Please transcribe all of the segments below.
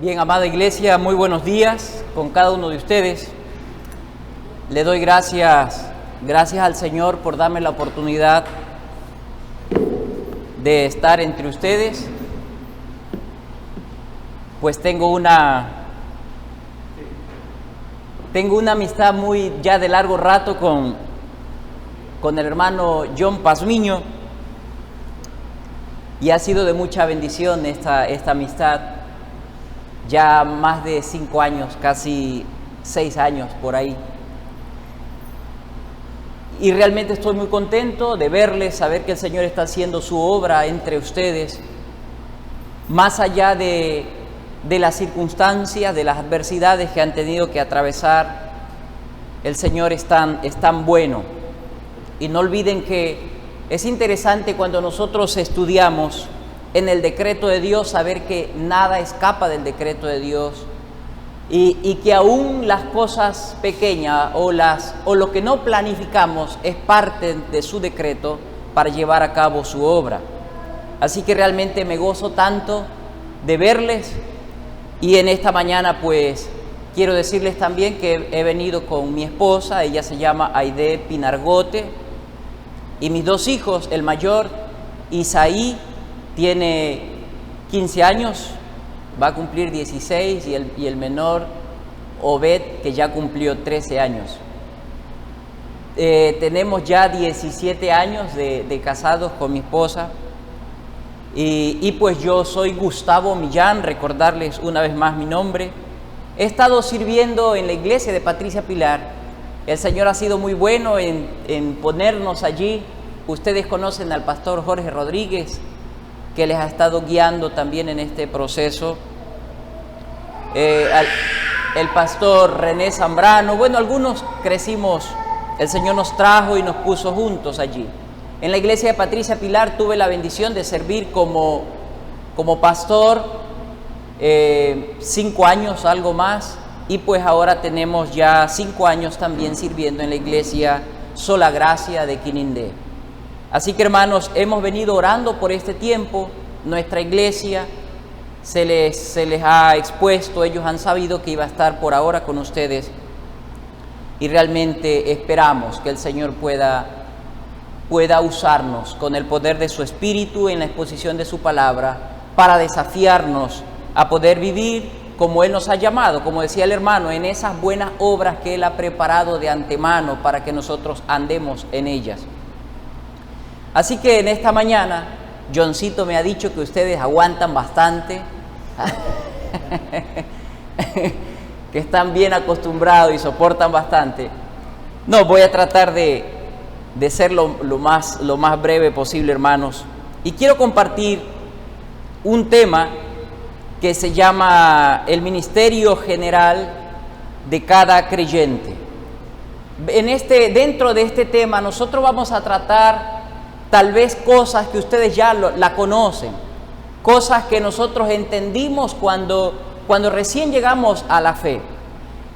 Bien, amada iglesia, muy buenos días con cada uno de ustedes. Le doy gracias al Señor por darme la oportunidad de estar entre ustedes, pues tengo una amistad muy ya de largo rato con el hermano John Pazmiño, y ha sido de mucha bendición esta amistad. Ya más de 5 años, casi 6 años por ahí. Y realmente estoy muy contento de verles, saber que el Señor está haciendo su obra entre ustedes, más allá de las circunstancias, de las adversidades que han tenido que atravesar. El Señor es tan bueno. Y no olviden que es interesante cuando nosotros estudiamos en el decreto de Dios, saber que nada escapa del decreto de Dios, y que aún las cosas pequeñas o lo que no planificamos es parte de su decreto para llevar a cabo su obra. Así que realmente me gozo tanto de verles, y en esta mañana pues quiero decirles también que he venido con mi esposa. Ella se llama Aide Pinargote, y mis 2 hijos, el mayor Isaí tiene 15 años, va a cumplir 16, y el menor Obed, que ya cumplió 13 años. Tenemos ya 17 años de casados con mi esposa, y pues yo soy Gustavo Millán, recordarles una vez más mi nombre. He estado sirviendo en la iglesia de Patricia Pilar. El Señor ha sido muy bueno en ponernos allí. Ustedes conocen al pastor Jorge Rodríguez, que les ha estado guiando también en este proceso. El pastor René Zambrano. Bueno, algunos crecimos, el Señor nos trajo y nos puso juntos allí. En la iglesia de Patricia Pilar tuve la bendición de servir como pastor 5 años, algo más, y pues ahora tenemos ya 5 años también sirviendo en la iglesia Sola Gracia de Quinindé. Así que, hermanos, hemos venido orando por este tiempo. Nuestra iglesia se les ha expuesto, ellos han sabido que iba a estar por ahora con ustedes, y realmente esperamos que el Señor pueda usarnos con el poder de su Espíritu en la exposición de su palabra para desafiarnos a poder vivir como Él nos ha llamado, como decía el hermano, en esas buenas obras que Él ha preparado de antemano para que nosotros andemos en ellas. Así que en esta mañana, Johncito me ha dicho que ustedes aguantan bastante, que están bien acostumbrados y soportan bastante. No, voy a tratar de ser lo más breve posible, hermanos. Y quiero compartir un tema que se llama el ministerio general de cada creyente. Dentro de este tema nosotros vamos a tratar tal vez cosas que ustedes ya la conocen, cosas que nosotros entendimos cuando recién llegamos a la fe,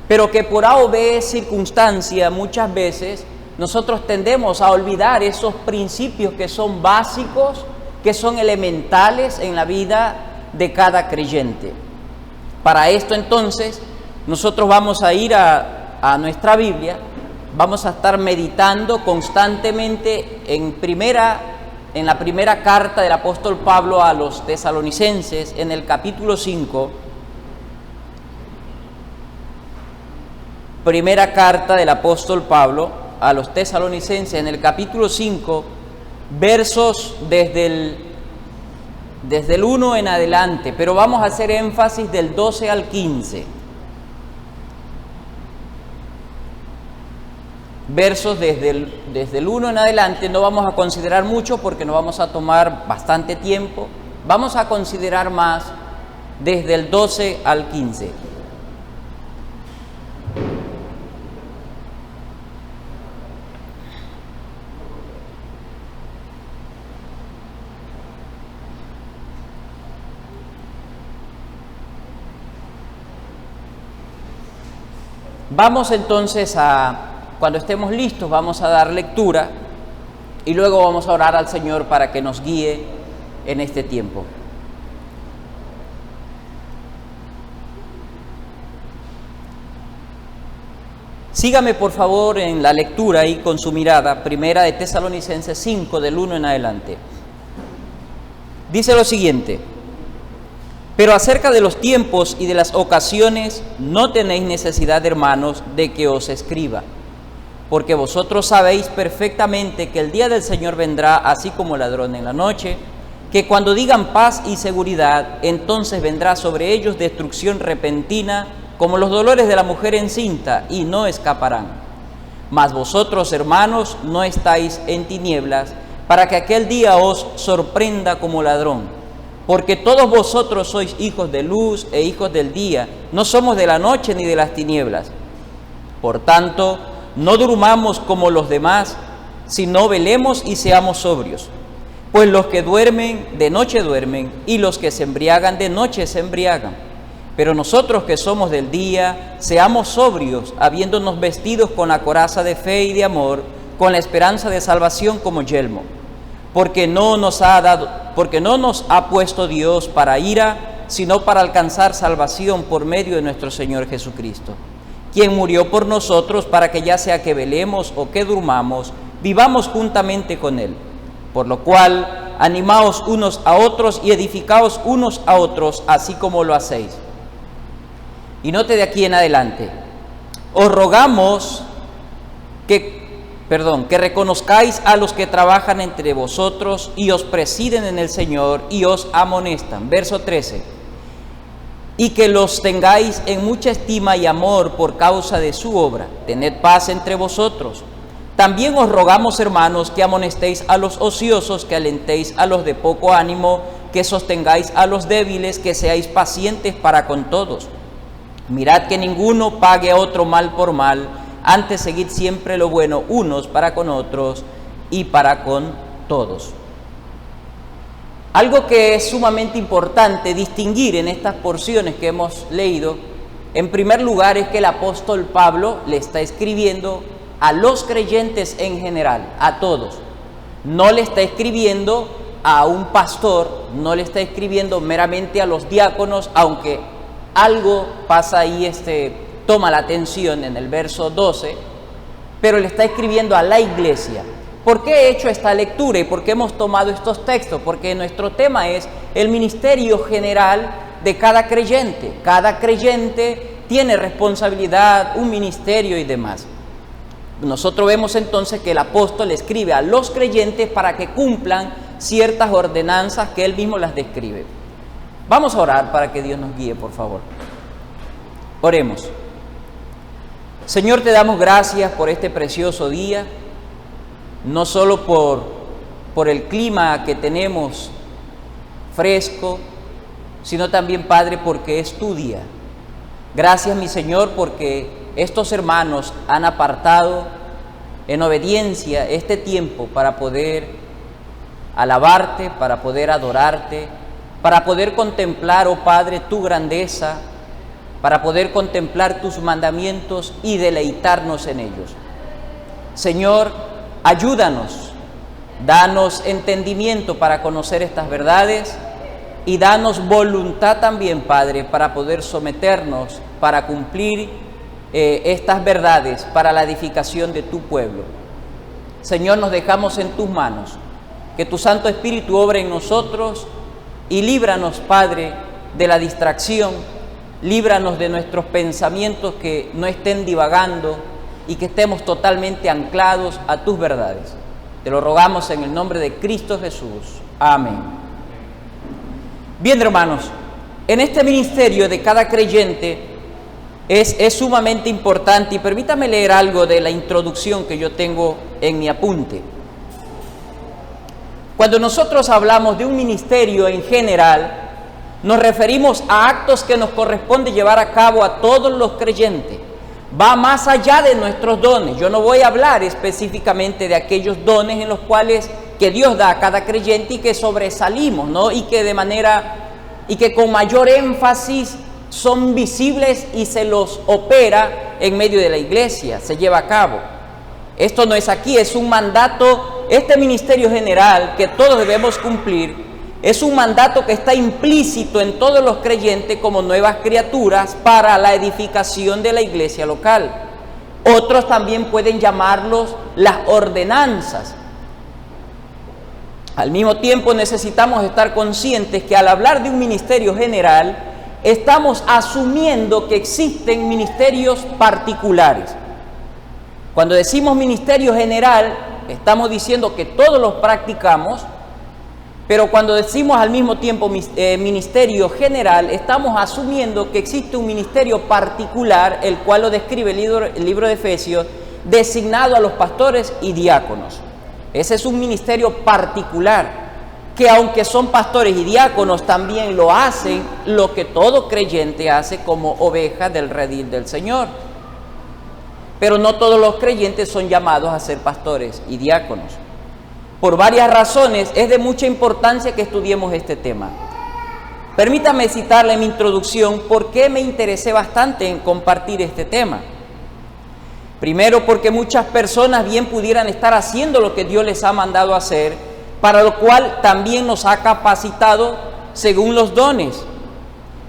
pero que por A o B circunstancia muchas veces nosotros tendemos a olvidar esos principios que son básicos, que son elementales en la vida de cada creyente. Para esto entonces nosotros vamos a ir a nuestra Biblia. Vamos a estar meditando constantemente en la primera carta del apóstol Pablo a los tesalonicenses, en el capítulo 5. Primera carta del apóstol Pablo a los tesalonicenses, en el capítulo 5, versos desde el 1 en adelante, pero vamos a hacer énfasis del 12 al 15. Versos desde el 1 en adelante. No vamos a considerar mucho porque nos vamos a tomar bastante tiempo. Vamos a considerar más desde el 12 al 15. Vamos entonces cuando estemos listos, vamos a dar lectura y luego vamos a orar al Señor para que nos guíe en este tiempo. Sígame por favor en la lectura y con su mirada, primera de Tesalonicenses 5, del 1 en adelante. Dice lo siguiente: pero acerca de los tiempos y de las ocasiones no tenéis necesidad, hermanos, de que os escriba, porque vosotros sabéis perfectamente que el día del Señor vendrá así como ladrón en la noche, que cuando digan paz y seguridad, entonces vendrá sobre ellos destrucción repentina, como los dolores de la mujer encinta, y no escaparán. Mas vosotros, hermanos, no estáis en tinieblas, para que aquel día os sorprenda como ladrón. Porque todos vosotros sois hijos de luz e hijos del día, no somos de la noche ni de las tinieblas. Por tanto, no durmamos como los demás, sino velemos y seamos sobrios. Pues los que duermen, de noche duermen, y los que se embriagan, de noche se embriagan. Pero nosotros que somos del día, seamos sobrios, habiéndonos vestidos con la coraza de fe y de amor, con la esperanza de salvación como yelmo. Porque no nos ha puesto Dios para ira, sino para alcanzar salvación por medio de nuestro Señor Jesucristo, quien murió por nosotros para que ya sea que velemos o que durmamos, vivamos juntamente con Él. Por lo cual, animaos unos a otros y edificaos unos a otros, así como lo hacéis. Y note de aquí en adelante: os rogamos que reconozcáis a los que trabajan entre vosotros y os presiden en el Señor y os amonestan. Verso 13. Y que los tengáis en mucha estima y amor por causa de su obra. Tened paz entre vosotros. También os rogamos, hermanos, que amonestéis a los ociosos, que alentéis a los de poco ánimo, que sostengáis a los débiles, que seáis pacientes para con todos. Mirad que ninguno pague a otro mal por mal, antes seguid siempre lo bueno unos para con otros y para con todos. Algo que es sumamente importante distinguir en estas porciones que hemos leído, en primer lugar, es que el apóstol Pablo le está escribiendo a los creyentes en general, a todos. No le está escribiendo a un pastor, no le está escribiendo meramente a los diáconos, aunque algo pasa ahí, toma la atención en el verso 12, pero le está escribiendo a la iglesia. ¿Por qué he hecho esta lectura y por qué hemos tomado estos textos? Porque nuestro tema es el ministerio general de cada creyente. Cada creyente tiene responsabilidad, un ministerio y demás. Nosotros vemos entonces que el apóstol escribe a los creyentes para que cumplan ciertas ordenanzas que él mismo las describe. Vamos a orar para que Dios nos guíe, por favor. Oremos. Señor, te damos gracias por este precioso día, no solo por el clima que tenemos fresco, sino también, Padre, porque es tu día. Gracias, mi Señor, porque estos hermanos han apartado en obediencia este tiempo para poder alabarte, para poder adorarte, para poder contemplar, oh Padre, tu grandeza, para poder contemplar tus mandamientos y deleitarnos en ellos. Señor, ayúdanos, danos entendimiento para conocer estas verdades y danos voluntad también, Padre, para poder someternos, para cumplir estas verdades para la edificación de tu pueblo. Señor, nos dejamos en tus manos, que tu Santo Espíritu obre en nosotros y líbranos, Padre, de la distracción, líbranos de nuestros pensamientos que no estén divagando y que estemos totalmente anclados a tus verdades. Te lo rogamos en el nombre de Cristo Jesús. Amén. Bien, hermanos, en este ministerio de cada creyente es sumamente importante, y permítame leer algo de la introducción que yo tengo en mi apunte. Cuando nosotros hablamos de un ministerio en general, nos referimos a actos que nos corresponde llevar a cabo a todos los creyentes. Va más allá de nuestros dones. Yo no voy a hablar específicamente de aquellos dones en los cuales que Dios da a cada creyente y que sobresalimos, ¿no? Y que con mayor énfasis son visibles y se los opera en medio de la iglesia, se lleva a cabo. Esto no es aquí, es un mandato, este ministerio general que todos debemos cumplir, es un mandato que está implícito en todos los creyentes como nuevas criaturas para la edificación de la iglesia local. Otros también pueden llamarlos las ordenanzas. Al mismo tiempo necesitamos estar conscientes que al hablar de un ministerio general, estamos asumiendo que existen ministerios particulares. Cuando decimos ministerio general, estamos diciendo que todos los practicamos, pero cuando decimos al mismo tiempo ministerio general, estamos asumiendo que existe un ministerio particular, el cual lo describe el libro de Efesios, designado a los pastores y diáconos. Ese es un ministerio particular, que aunque son pastores y diáconos, también lo hacen lo que todo creyente hace como oveja del redil del Señor. Pero no todos los creyentes son llamados a ser pastores y diáconos. Por varias razones es de mucha importancia que estudiemos este tema. Permítame citarle en mi introducción por qué me interesé bastante en compartir este tema. Primero, porque muchas personas bien pudieran estar haciendo lo que Dios les ha mandado hacer, para lo cual también nos ha capacitado según los dones.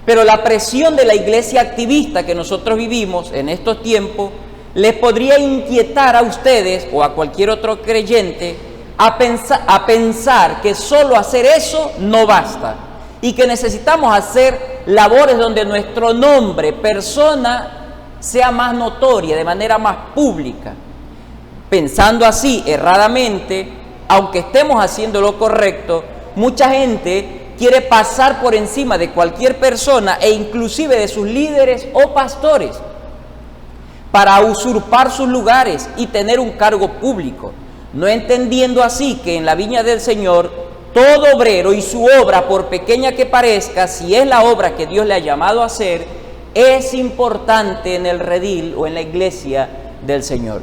Pero la presión de la iglesia activista que nosotros vivimos en estos tiempos les podría inquietar a ustedes o a cualquier otro creyente a pensar que solo hacer eso no basta y que necesitamos hacer labores donde nuestro nombre, persona, sea más notoria, de manera más pública. Pensando así erradamente, aunque estemos haciendo lo correcto, mucha gente quiere pasar por encima de cualquier persona e inclusive de sus líderes o pastores para usurpar sus lugares y tener un cargo público, no entendiendo así que en la viña del Señor todo obrero y su obra, por pequeña que parezca, si es la obra que Dios le ha llamado a hacer, es importante en el redil o en la iglesia del Señor.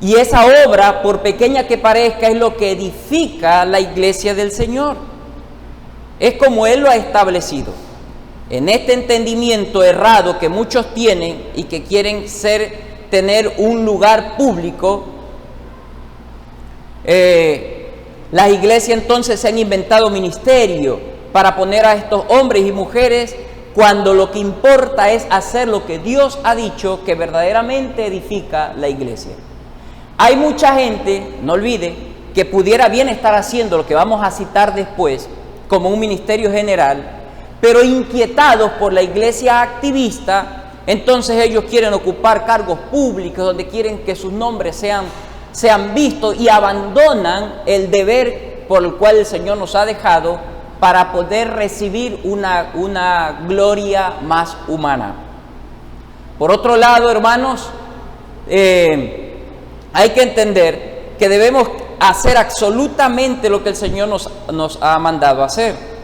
Y esa obra, por pequeña que parezca, es lo que edifica la iglesia del Señor. Es como Él lo ha establecido. En este entendimiento errado que muchos tienen y que quieren tener un lugar público, las iglesias entonces se han inventado ministerio para poner a estos hombres y mujeres cuando lo que importa es hacer lo que Dios ha dicho que verdaderamente edifica la iglesia. Hay mucha gente, no olvide, que pudiera bien estar haciendo lo que vamos a citar después como un ministerio general, pero inquietados por la iglesia activista, entonces ellos quieren ocupar cargos públicos donde quieren que sus nombres sean vistos y abandonan el deber por el cual el Señor nos ha dejado para poder recibir una gloria más humana. Por otro lado, hermanos, hay que entender que debemos hacer absolutamente lo que el Señor nos ha mandado hacer.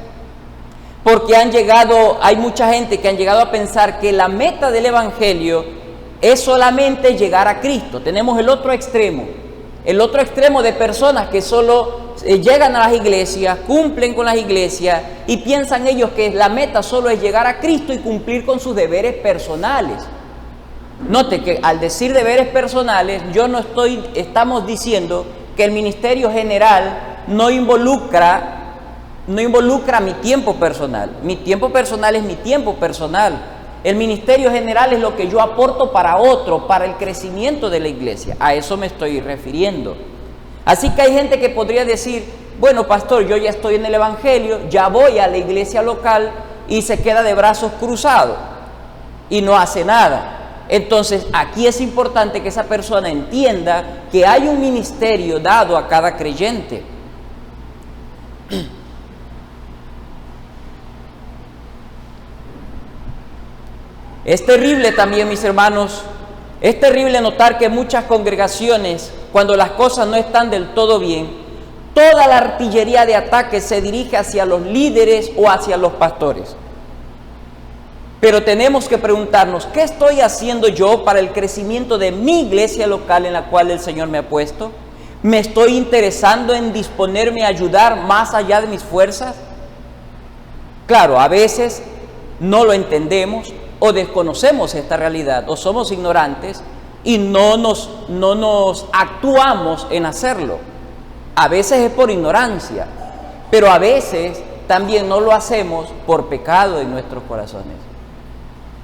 Porque hay mucha gente que han llegado a pensar que la meta del Evangelio es solamente llegar a Cristo. Tenemos el otro extremo de personas que solo llegan a las iglesias, cumplen con las iglesias y piensan ellos que la meta solo es llegar a Cristo y cumplir con sus deberes personales. Note que al decir deberes personales, estamos diciendo que el ministerio general no involucra mi tiempo personal. Mi tiempo personal es mi tiempo personal. El ministerio general es lo que yo aporto para otro, para el crecimiento de la iglesia. A eso me estoy refiriendo. Así que hay gente que podría decir, bueno, pastor, yo ya estoy en el evangelio, ya voy a la iglesia local y se queda de brazos cruzados y no hace nada. Entonces, aquí es importante que esa persona entienda que hay un ministerio dado a cada creyente. Es terrible también, mis hermanos, es terrible notar que muchas congregaciones, cuando las cosas no están del todo bien, toda la artillería de ataque se dirige hacia los líderes o hacia los pastores. Pero tenemos que preguntarnos, ¿qué estoy haciendo yo para el crecimiento de mi iglesia local en la cual el Señor me ha puesto? ¿Me estoy interesando en disponerme a ayudar más allá de mis fuerzas? Claro, a veces no lo entendemos o desconocemos esta realidad o somos ignorantes y no nos actuamos en hacerlo. A veces es por ignorancia, pero a veces también no lo hacemos por pecado en nuestros corazones.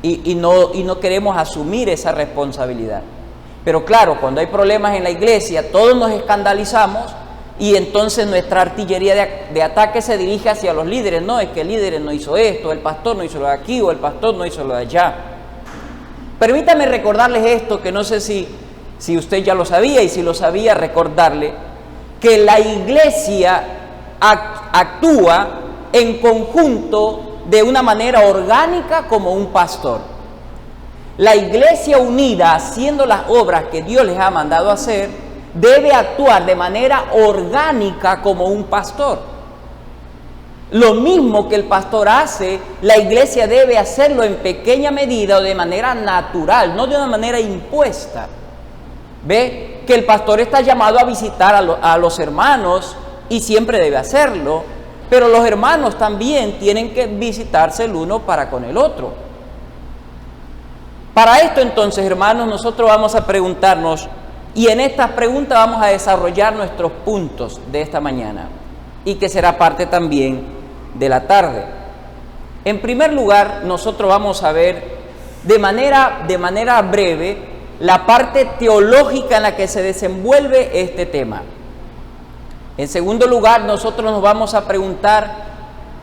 y no queremos asumir esa responsabilidad. Pero claro, cuando hay problemas en la iglesia, todos nos escandalizamos y entonces nuestra artillería de ataque se dirige hacia los líderes. No, es que el líder no hizo esto, el pastor no hizo lo de aquí o el pastor no hizo lo de allá. Permítame recordarles esto, que no sé si usted ya lo sabía, y si lo sabía, recordarle que la iglesia actúa en conjunto de una manera orgánica como un pastor. La iglesia unida, haciendo las obras que Dios les ha mandado hacer, debe actuar de manera orgánica como un pastor. Lo mismo que el pastor hace, la iglesia debe hacerlo en pequeña medida o de manera natural, no de una manera impuesta. Ve que el pastor está llamado a visitar a los hermanos y siempre debe hacerlo, pero los hermanos también tienen que visitarse el uno para con el otro. Para esto entonces, hermanos, nosotros vamos a preguntarnos, y en estas preguntas vamos a desarrollar nuestros puntos de esta mañana, y que será parte también de la tarde. En primer lugar, nosotros vamos a ver de manera breve la parte teológica en la que se desenvuelve este tema. En segundo lugar, nosotros nos vamos a preguntar,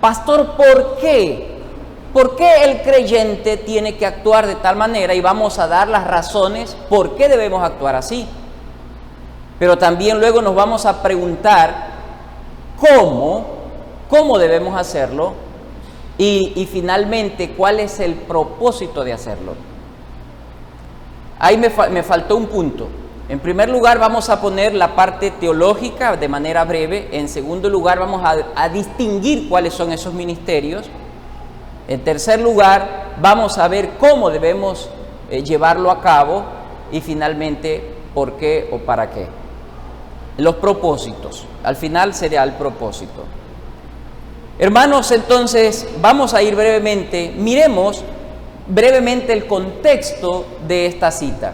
pastor, ¿por qué? ¿Por qué el creyente tiene que actuar de tal manera? Y vamos a dar las razones por qué debemos actuar así. Pero también luego nos vamos a preguntar cómo debemos hacerlo y finalmente cuál es el propósito de hacerlo. Ahí me faltó un punto. En primer lugar vamos a poner la parte teológica de manera breve. En segundo lugar vamos a distinguir cuáles son esos ministerios. En tercer lugar, vamos a ver cómo debemos llevarlo a cabo y finalmente por qué o para qué. Los propósitos. Al final será el propósito. Hermanos, entonces vamos a ir brevemente, miremos brevemente el contexto de esta cita.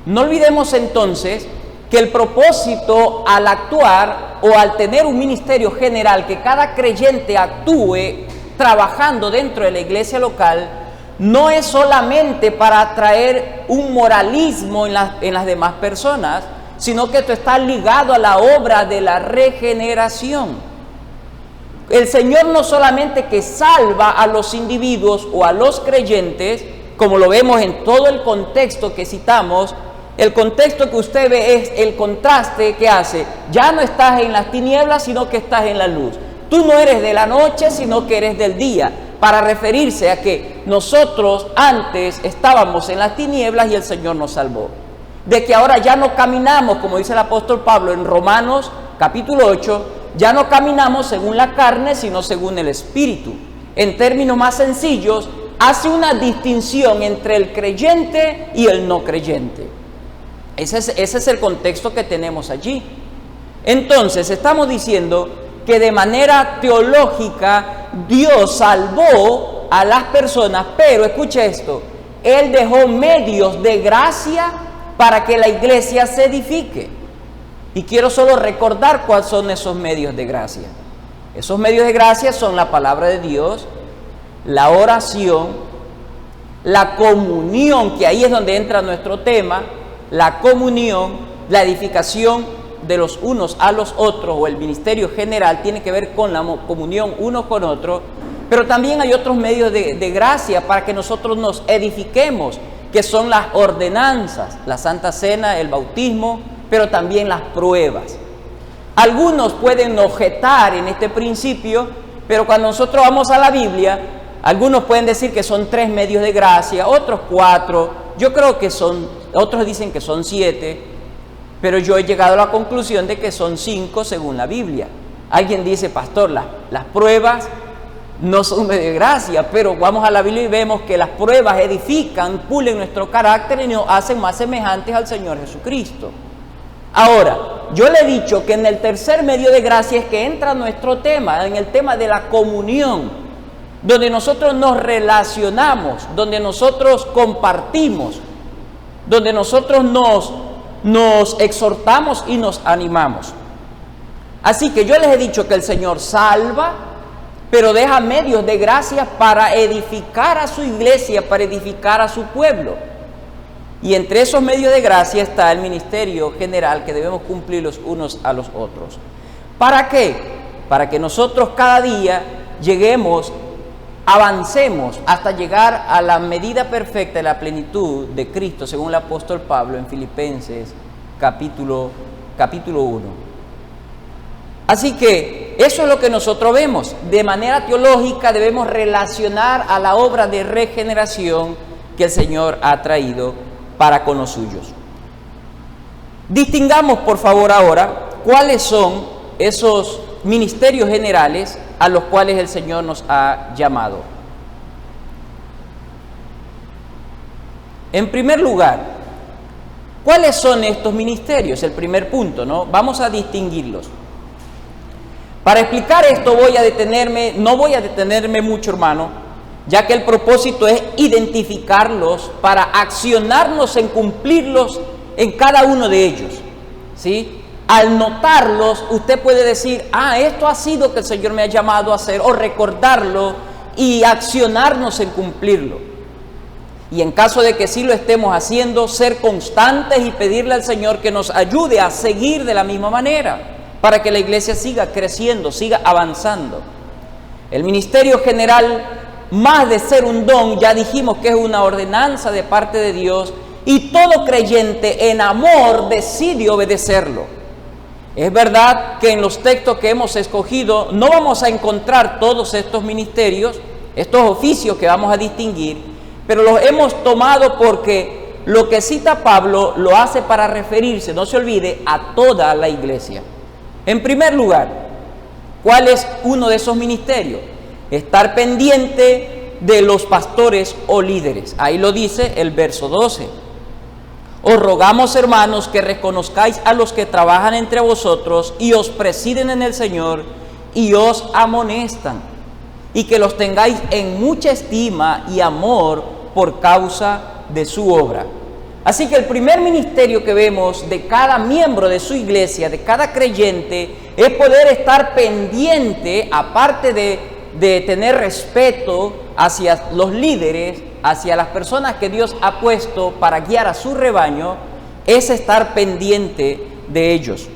No olvidemos entonces que el propósito al actuar o al tener un ministerio general, que cada creyente actúe trabajando dentro de la iglesia local, no es solamente para traer un moralismo en las demás personas, sino que esto está ligado a la obra de la regeneración. El Señor no solamente que salva a los individuos o a los creyentes, como lo vemos en todo el contexto que citamos, el contexto que usted ve es el contraste que hace. Ya no estás en las tinieblas, sino que estás en la luz. Tú no eres de la noche, sino que eres del día, para referirse a que nosotros antes estábamos en las tinieblas y el Señor nos salvó. De que ahora ya no caminamos, como dice el apóstol Pablo en Romanos capítulo 8, ya no caminamos según la carne, sino según el Espíritu. En términos más sencillos, hace una distinción entre el creyente y el no creyente. Ese es el contexto que tenemos allí. Entonces, estamos diciendo que de manera teológica Dios salvó a las personas, pero escuche esto, Él dejó medios de gracia para que la iglesia se edifique. Y quiero solo recordar cuáles son esos medios de gracia. Esos medios de gracia son la palabra de Dios, la oración, la comunión, que ahí es donde entra nuestro tema, la comunión, la edificación de los unos a los otros, o el ministerio general tiene que ver con la comunión unos con otros, pero también hay otros medios de gracia para que nosotros nos edifiquemos, que son las ordenanzas, la Santa Cena, el bautismo, pero también las pruebas. Algunos pueden objetar en este principio, pero cuando nosotros vamos a la Biblia, algunos pueden decir que son 3 medios de gracia, otros 4, yo creo que otros dicen que son 7, pero yo he llegado a la conclusión de que son 5 según la Biblia. Alguien dice, pastor, las pruebas no son de gracia, pero vamos a la Biblia y vemos que las pruebas edifican, pulen nuestro carácter y nos hacen más semejantes al Señor Jesucristo. Ahora, yo le he dicho que en el tercer medio de gracia es que entra nuestro tema, en el tema de la comunión, donde nosotros nos relacionamos, donde nosotros compartimos, donde nosotros nos exhortamos y nos animamos. Así que yo les he dicho que el Señor salva, pero deja medios de gracia para edificar a su iglesia, para edificar a su pueblo. Y entre esos medios de gracia está el ministerio general que debemos cumplir los unos a los otros. ¿Para qué? Para que nosotros cada día avancemos hasta llegar a la medida perfecta de la plenitud de Cristo, según el apóstol Pablo en Filipenses capítulo 1. Así que eso es lo que nosotros vemos. De manera teológica debemos relacionar a la obra de regeneración que el Señor ha traído para con los suyos. Distingamos, por favor, ahora cuáles son esos ministerios generales a los cuales el Señor nos ha llamado. En primer lugar, ¿cuáles son estos ministerios? El primer punto, ¿no? Vamos a distinguirlos. Para explicar esto no voy a detenerme mucho, hermano, ya que el propósito es identificarlos para accionarnos en cumplirlos en cada uno de ellos, ¿sí? Al notarlos, usted puede decir, esto ha sido que el Señor me ha llamado a hacer, o recordarlo y accionarnos en cumplirlo. Y en caso de que sí lo estemos haciendo, ser constantes y pedirle al Señor que nos ayude a seguir de la misma manera, para que la iglesia siga creciendo, siga avanzando. El ministerio general, más de ser un don, ya dijimos que es una ordenanza de parte de Dios, y todo creyente en amor decide obedecerlo. Es verdad que en los textos que hemos escogido no vamos a encontrar todos estos ministerios, estos oficios que vamos a distinguir, pero los hemos tomado porque lo que cita Pablo lo hace para referirse, no se olvide, a toda la iglesia. En primer lugar, ¿cuál es uno de esos ministerios? Estar pendiente de los pastores o líderes. Ahí lo dice el verso 12. Os rogamos, hermanos, que reconozcáis a los que trabajan entre vosotros y os presiden en el Señor y os amonestan, y que los tengáis en mucha estima y amor por causa de su obra. Así que el primer ministerio que vemos de cada miembro de su iglesia, de cada creyente, es poder estar pendiente, aparte de tener respeto hacia los líderes, hacia las personas que Dios ha puesto para guiar a su rebaño, es estar pendiente de ellos.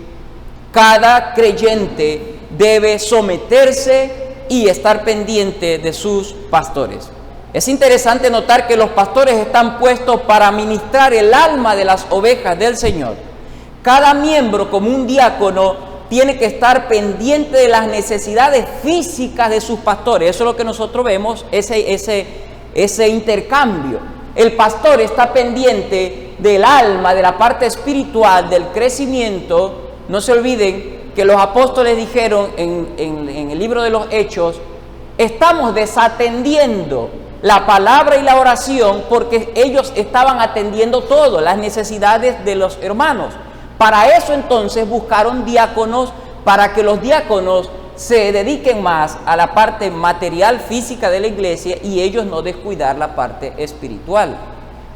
Cada creyente debe someterse y estar pendiente de sus pastores. Es interesante notar que los pastores están puestos para ministrar el alma de las ovejas del Señor. Cada miembro, como un diácono, tiene que estar pendiente de las necesidades físicas de sus pastores. Eso es lo que nosotros vemos, ese intercambio. El pastor está pendiente del alma, de la parte espiritual, del crecimiento. No se olviden que los apóstoles dijeron en el libro de los Hechos, estamos desatendiendo la palabra y la oración porque ellos estaban atendiendo todo, las necesidades de los hermanos. Para eso entonces buscaron diáconos, para que los diáconos se dediquen más a la parte material, física de la iglesia, y ellos no descuidar la parte espiritual.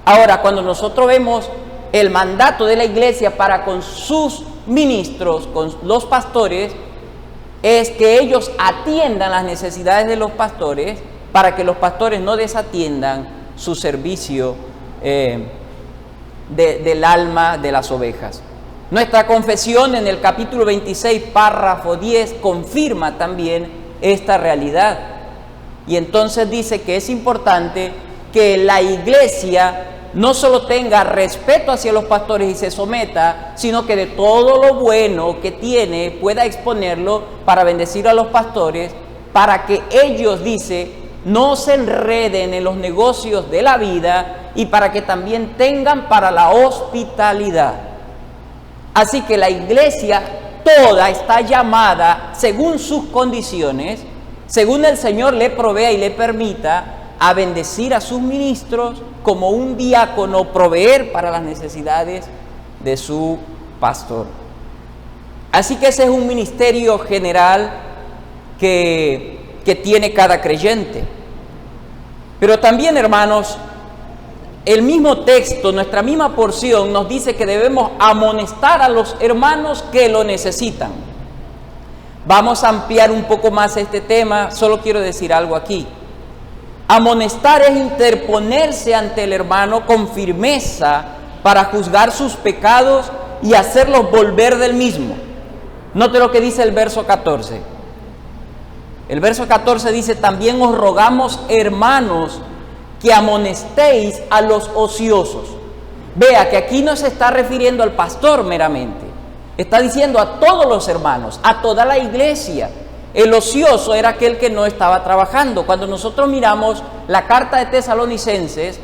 Ahora, cuando nosotros vemos el mandato de la iglesia para con sus ministros, con los pastores, es que ellos atiendan las necesidades de los pastores, para que los pastores no desatiendan su servicio del alma de las ovejas. Nuestra confesión en el capítulo 26, párrafo 10, confirma también esta realidad. Y entonces dice que es importante que la iglesia no solo tenga respeto hacia los pastores y se someta, sino que de todo lo bueno que tiene pueda exponerlo para bendecir a los pastores, para que ellos, dice, no se enreden en los negocios de la vida y para que también tengan para la hospitalidad. Así que la iglesia toda está llamada, según sus condiciones, según el Señor le provea y le permita, a bendecir a sus ministros como un diácono, proveer para las necesidades de su pastor. Así que ese es un ministerio general que tiene cada creyente. Pero también, hermanos, el mismo texto, nuestra misma porción nos dice que debemos amonestar a los hermanos que lo necesitan. Vamos a ampliar un poco más este tema, solo quiero decir algo aquí. Amonestar es interponerse ante el hermano con firmeza para juzgar sus pecados y hacerlos volver del mismo. Note lo que dice el verso 14. El verso 14 dice: también os rogamos, hermanos, que amonestéis a los ociosos. Vea que aquí no se está refiriendo al pastor meramente, está diciendo a todos los hermanos, a toda la iglesia. El ocioso era aquel que no estaba trabajando. Cuando nosotros miramos la carta de Tesalonicenses,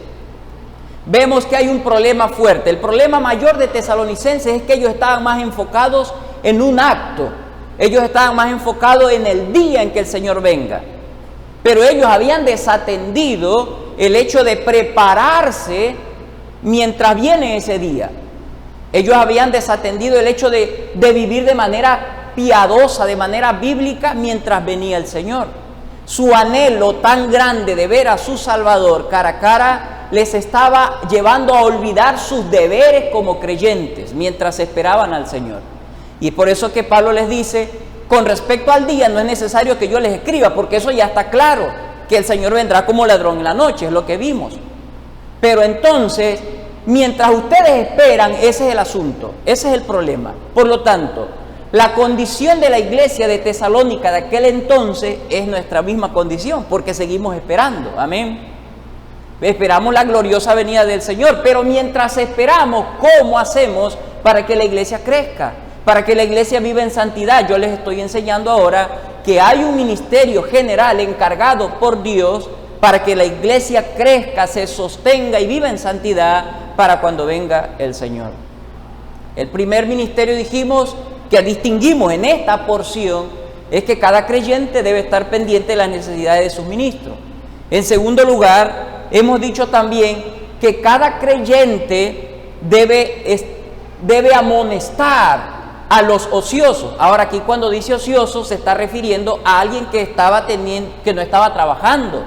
vemos que hay un problema fuerte. El problema mayor de Tesalonicenses es que ellos estaban más enfocados en un acto. Ellos estaban más enfocados en el día en que el Señor venga. Pero ellos habían desatendido el hecho de prepararse mientras viene ese día. Ellos habían desatendido el hecho de vivir de manera piadosa, de manera bíblica, mientras venía el Señor. Su anhelo tan grande de ver a su Salvador cara a cara les estaba llevando a olvidar sus deberes como creyentes mientras esperaban al Señor. Y por eso que Pablo les dice: con respecto al día no es necesario que yo les escriba, porque eso ya está claro, que el Señor vendrá como ladrón en la noche, es lo que vimos. Pero entonces, mientras ustedes esperan, ese es el asunto, ese es el problema. Por lo tanto, la condición de la iglesia de Tesalónica de aquel entonces es nuestra misma condición, porque seguimos esperando, amén. Esperamos la gloriosa venida del Señor, pero mientras esperamos, ¿cómo hacemos para que la iglesia crezca? Para que la iglesia viva en santidad. Yo les estoy enseñando ahora que hay un ministerio general encargado por Dios para que la iglesia crezca, se sostenga y viva en santidad para cuando venga el Señor. El primer ministerio, dijimos, que distinguimos en esta porción es que cada creyente debe estar pendiente de las necesidades de sus ministros. En segundo lugar, hemos dicho también que cada creyente debe amonestar a los ociosos. Ahora, aquí cuando dice ocioso se está refiriendo a alguien que no estaba trabajando,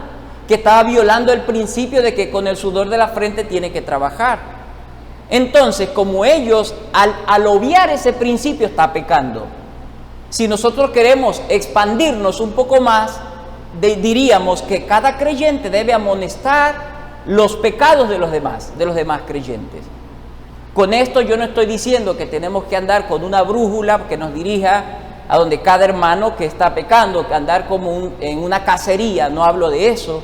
que estaba violando el principio de que con el sudor de la frente tiene que trabajar. Entonces, como ellos, al obviar ese principio, está pecando. Si nosotros queremos expandirnos un poco más, diríamos que cada creyente debe amonestar los pecados de los demás creyentes. Con esto yo no estoy diciendo que tenemos que andar con una brújula que nos dirija a donde cada hermano que está pecando, que andar como en una cacería, no hablo de eso.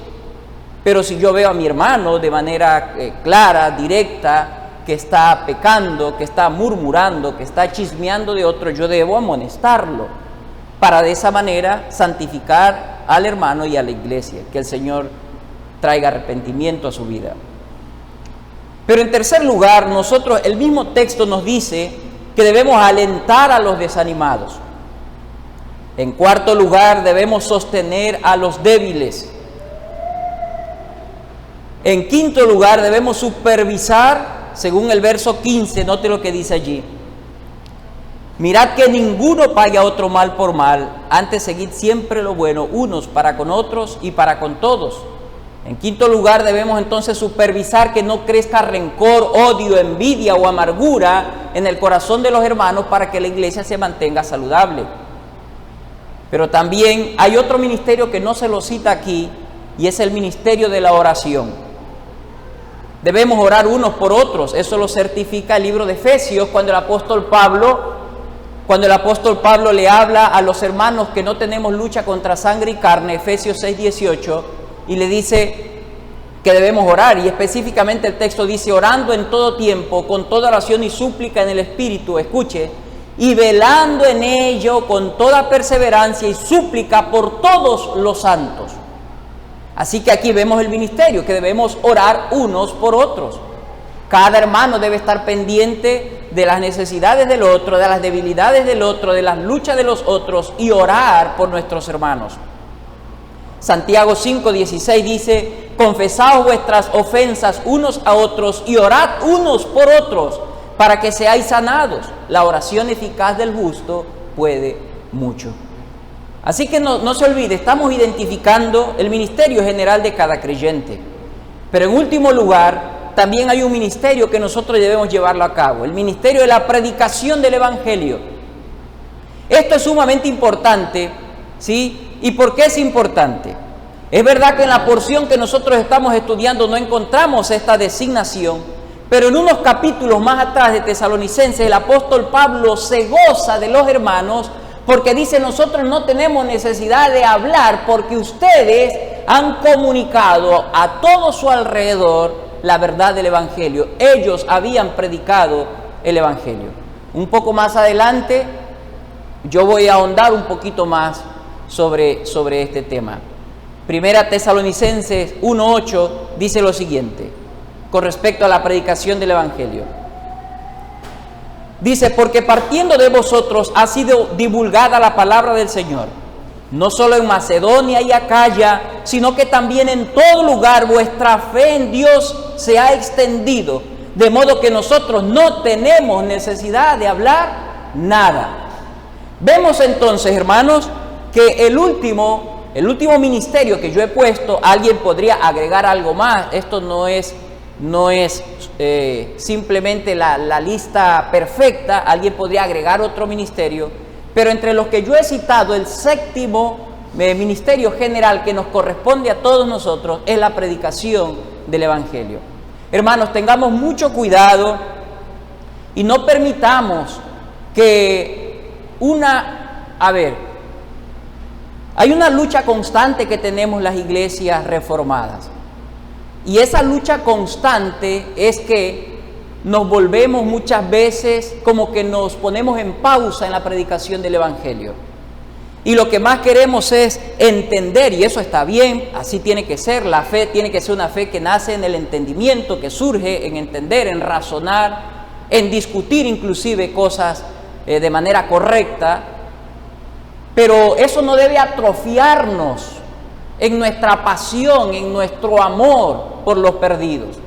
Pero si yo veo a mi hermano de manera clara, directa, que está pecando, que está murmurando, que está chismeando de otro, yo debo amonestarlo para de esa manera santificar al hermano y a la iglesia, que el Señor traiga arrepentimiento a su vida. Pero en tercer lugar, el mismo texto nos dice que debemos alentar a los desanimados. En cuarto lugar, debemos sostener a los débiles. En quinto lugar, debemos supervisar, según el verso 15, note lo que dice allí. Mirad que ninguno pague a otro mal por mal, antes seguid siempre lo bueno, unos para con otros y para con todos. En quinto lugar, debemos entonces supervisar que no crezca rencor, odio, envidia o amargura en el corazón de los hermanos para que la iglesia se mantenga saludable. Pero también hay otro ministerio que no se lo cita aquí, y es el ministerio de la oración. Debemos orar unos por otros. Eso lo certifica el libro de Efesios, cuando el apóstol Pablo le habla a los hermanos que no tenemos lucha contra sangre y carne, Efesios 6:18, y le dice que debemos orar, y específicamente el texto dice: orando en todo tiempo, con toda oración y súplica en el Espíritu, escuche, y velando en ello con toda perseverancia y súplica por todos los santos. Así que aquí vemos el ministerio, que debemos orar unos por otros. Cada hermano debe estar pendiente de las necesidades del otro, de las debilidades del otro, de las luchas de los otros, y orar por nuestros hermanos. Santiago 5:16 dice: confesaos vuestras ofensas unos a otros y orad unos por otros para que seáis sanados. La oración eficaz del justo puede mucho. Así que no se olvide, estamos identificando el ministerio general de cada creyente. Pero en último lugar, también hay un ministerio que nosotros debemos llevarlo a cabo, el ministerio de la predicación del Evangelio. Esto es sumamente importante, ¿sí? ¿Y por qué es importante? Es verdad que en la porción que nosotros estamos estudiando no encontramos esta designación, pero en unos capítulos más atrás de Tesalonicenses, el apóstol Pablo se goza de los hermanos porque dice: nosotros no tenemos necesidad de hablar porque ustedes han comunicado a todo su alrededor la verdad del Evangelio. Ellos habían predicado el Evangelio. Un poco más adelante yo voy a ahondar un poquito más sobre este tema. Primera Tesalonicenses 1:8 dice lo siguiente con respecto a la predicación del Evangelio. Dice: porque partiendo de vosotros ha sido divulgada la palabra del Señor, no solo en Macedonia y Acaya, sino que también en todo lugar vuestra fe en Dios se ha extendido, de modo que nosotros no tenemos necesidad de hablar nada. Vemos entonces, hermanos, que el último ministerio que yo he puesto, alguien podría agregar algo más. Esto no es simplemente la lista perfecta. Alguien podría agregar otro ministerio, pero entre los que yo he citado, el séptimo ministerio general que nos corresponde a todos nosotros es la predicación del Evangelio. Hermanos, tengamos mucho cuidado y no permitamos que hay una lucha constante que tenemos las iglesias reformadas. Y esa lucha constante es que nos volvemos muchas veces como que nos ponemos en pausa en la predicación del Evangelio. Y lo que más queremos es entender, y eso está bien, así tiene que ser. La fe tiene que ser una fe que nace en el entendimiento, que surge en entender, en razonar, en discutir inclusive cosas de manera correcta. Pero eso no debe atrofiarnos en nuestra pasión, en nuestro amor por los perdidos.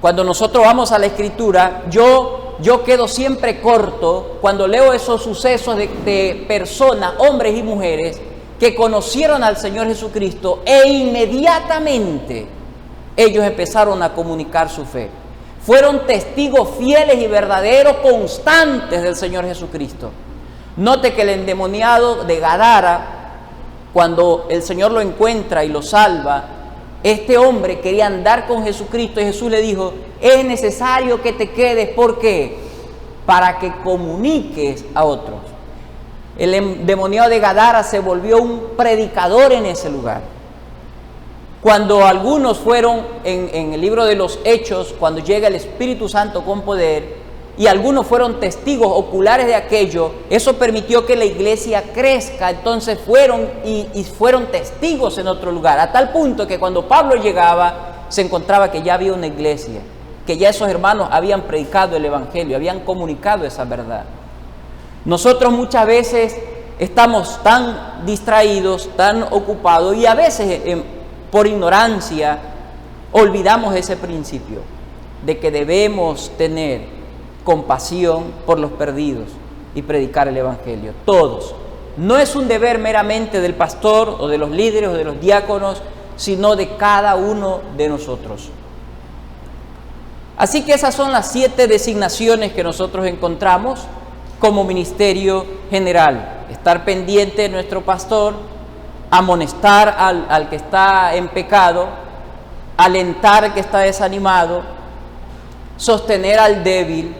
Cuando nosotros vamos a la Escritura, yo quedo siempre corto cuando leo esos sucesos de personas, hombres y mujeres, que conocieron al Señor Jesucristo e inmediatamente ellos empezaron a comunicar su fe. Fueron testigos fieles y verdaderos, constantes del Señor Jesucristo. Note que el endemoniado de Gadara, cuando el Señor lo encuentra y lo salva, este hombre quería andar con Jesucristo y Jesús le dijo: es necesario que te quedes. ¿Por qué? Para que comuniques a otros. El endemoniado de Gadara se volvió un predicador en ese lugar. Cuando algunos fueron, en el libro de los Hechos, cuando llega el Espíritu Santo con poder, y algunos fueron testigos oculares de aquello, eso permitió que la iglesia crezca. Entonces fueron testigos en otro lugar, a tal punto que cuando Pablo llegaba, se encontraba que ya había una iglesia, que ya esos hermanos habían predicado el Evangelio, habían comunicado esa verdad. Nosotros muchas veces estamos tan distraídos, tan ocupados, y a veces por ignorancia olvidamos ese principio de que debemos tener compasión por los perdidos y predicar el Evangelio. Todos. No es un deber meramente del pastor o de los líderes o de los diáconos, sino de cada uno de nosotros. Así que esas son las 7 designaciones que nosotros encontramos como ministerio general. Estar pendiente de nuestro pastor, amonestar al que está en pecado, alentar al que está desanimado, sostener al débil,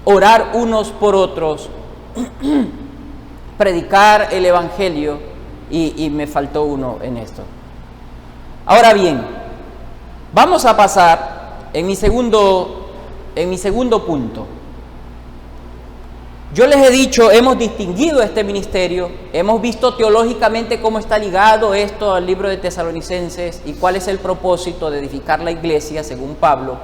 orar unos por otros, predicar el Evangelio, y me faltó uno en esto. Ahora bien, vamos a pasar en mi segundo punto. Yo les he dicho, hemos distinguido este ministerio, hemos visto teológicamente cómo está ligado esto al libro de Tesalonicenses y cuál es el propósito de edificar la iglesia según Pablo.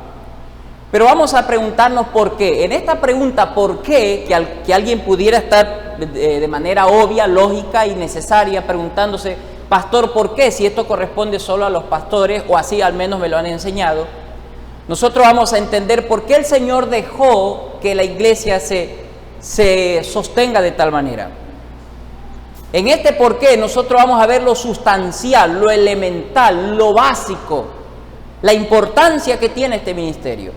Pero vamos a preguntarnos por qué. En esta pregunta, ¿por qué? Que alguien pudiera estar de manera obvia, lógica y necesaria preguntándose: pastor, ¿por qué? Si esto corresponde solo a los pastores, o así al menos me lo han enseñado. Nosotros vamos a entender por qué el Señor dejó que la iglesia se sostenga de tal manera. En este por qué nosotros vamos a ver lo sustancial, lo elemental, lo básico, la importancia que tiene este ministerio.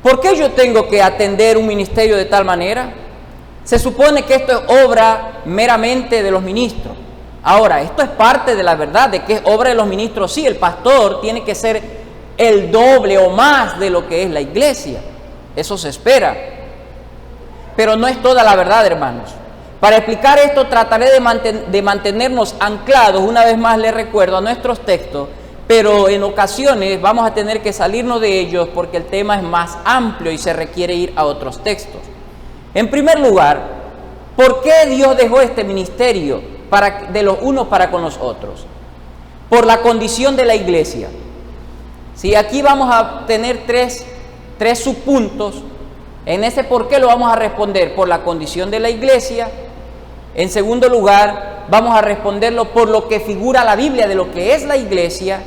¿Por qué yo tengo que atender un ministerio de tal manera? Se supone que esto es obra meramente de los ministros. Ahora, esto es parte de la verdad de que es obra de los ministros. Sí, el pastor tiene que ser el doble o más de lo que es la iglesia. Eso se espera. Pero no es toda la verdad, hermanos. Para explicar esto trataré de mantenernos anclados, una vez más les recuerdo, a nuestros textos, pero en ocasiones vamos a tener que salirnos de ellos porque el tema es más amplio y se requiere ir a otros textos. En primer lugar, ¿por qué Dios dejó este ministerio de los unos para con los otros? Por la condición de la iglesia. Sí, aquí vamos a tener tres subpuntos. En ese por qué lo vamos a responder por la condición de la iglesia. En segundo lugar, vamos a responderlo por lo que figura la Biblia de lo que es la iglesia.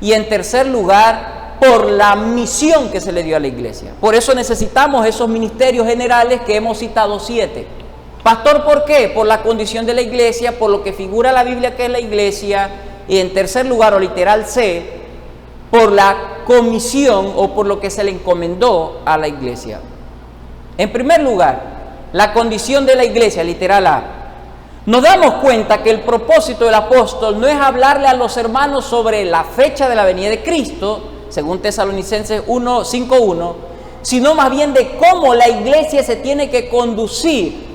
Y en tercer lugar, por la misión que se le dio a la iglesia. Por eso necesitamos esos ministerios generales que hemos citado 7. Pastor, ¿por qué? Por la condición de la iglesia, por lo que figura la Biblia que es la iglesia. Y en tercer lugar, o literal C, por la comisión o por lo que se le encomendó a la iglesia. En primer lugar, la condición de la iglesia, literal A. Nos damos cuenta que el propósito del apóstol no es hablarle a los hermanos sobre la fecha de la venida de Cristo, según Tesalonicenses 5:1, sino más bien de cómo la iglesia se tiene que conducir.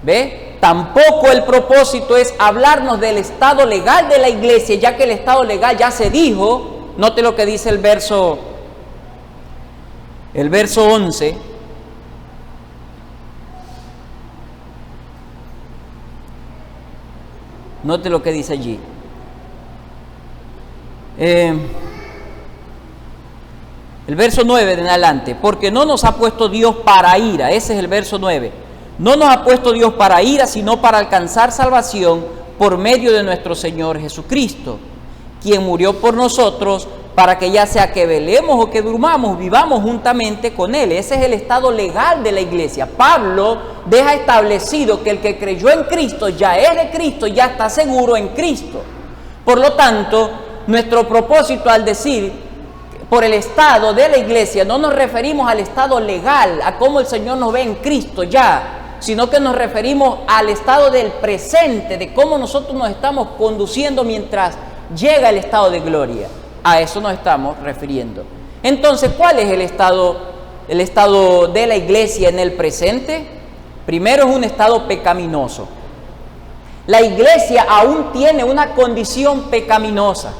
¿Ve? Tampoco el propósito es hablarnos del estado legal de la iglesia, ya que el estado legal ya se dijo. Note lo que dice el verso 11. Note lo que dice allí. El verso 9 de en adelante. Porque no nos ha puesto Dios para ira. Ese es el verso 9. No nos ha puesto Dios para ira, sino para alcanzar salvación por medio de nuestro Señor Jesucristo, quien murió por nosotros, para que ya sea que velemos o que durmamos, vivamos juntamente con Él. Ese es el estado legal de la iglesia. Pablo deja establecido que el que creyó en Cristo ya es de Cristo, ya está seguro en Cristo. Por lo tanto, nuestro propósito al decir por el estado de la iglesia, no nos referimos al estado legal, a cómo el Señor nos ve en Cristo ya, sino que nos referimos al estado del presente, de cómo nosotros nos estamos conduciendo mientras llega el estado de gloria. A eso nos estamos refiriendo. Entonces, ¿cuál es el estado de la iglesia en el presente? Primero, es un estado pecaminoso. La iglesia aún tiene una condición pecaminosa.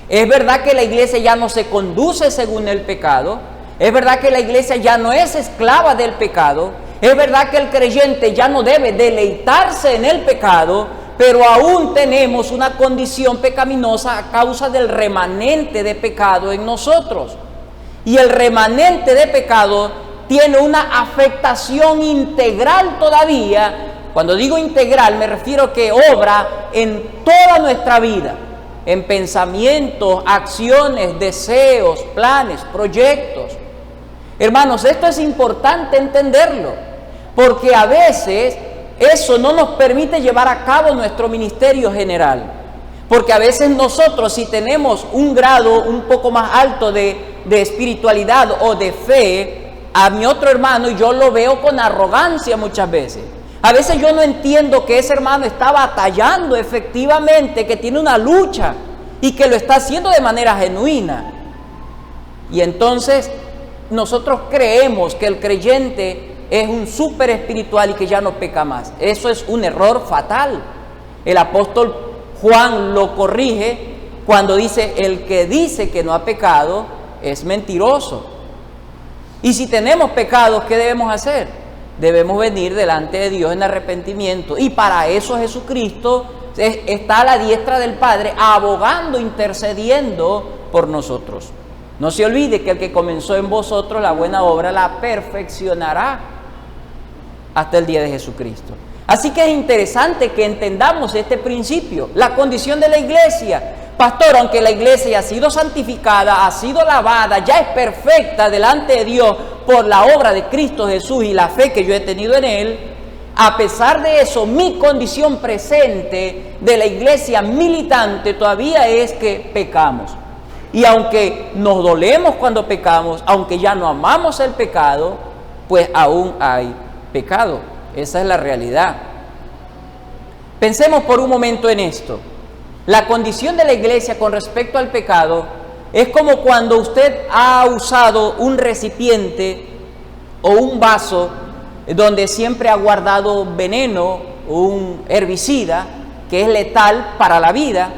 Es verdad que la iglesia ya no se conduce según el pecado. Es verdad que la iglesia ya no es esclava del pecado. Es verdad que el creyente ya no debe deleitarse en el pecado, pero aún tenemos una condición pecaminosa a causa del remanente de pecado en nosotros. Y el remanente de pecado tiene una afectación integral todavía. Cuando digo integral me refiero que obra en toda nuestra vida, en pensamientos, acciones, deseos, planes, proyectos. Hermanos, esto es importante entenderlo, porque a veces eso no nos permite llevar a cabo nuestro ministerio general. Porque a veces nosotros, si tenemos un grado un poco más alto de espiritualidad o de fe, a mi otro hermano yo lo veo con arrogancia muchas veces. A veces yo no entiendo que ese hermano está batallando efectivamente, que tiene una lucha y que lo está haciendo de manera genuina. Y entonces nosotros creemos que el creyente es un súper espiritual y que ya no peca más. Eso es un error fatal. El apóstol Juan lo corrige cuando dice: el que dice que no ha pecado es mentiroso. Y si tenemos pecados, ¿qué debemos hacer? Debemos venir delante de Dios en arrepentimiento. Y para eso Jesucristo está a la diestra del Padre, abogando, intercediendo por nosotros. No se olvide que el que comenzó en vosotros la buena obra la perfeccionará hasta el día de Jesucristo. Así que es interesante que entendamos este principio, la condición de la iglesia. Pastor, aunque la iglesia ha sido santificada, ha sido lavada, ya es perfecta delante de Dios por la obra de Cristo Jesús y la fe que yo he tenido en Él, a pesar de eso, mi condición presente de la iglesia militante todavía es que pecamos. Y aunque nos dolemos cuando pecamos, aunque ya no amamos el pecado, pues aún hay pecado. Esa es la realidad. Pensemos por un momento en esto. La condición de la iglesia con respecto al pecado es como cuando usted ha usado un recipiente o un vaso donde siempre ha guardado veneno o un herbicida que es letal para la vida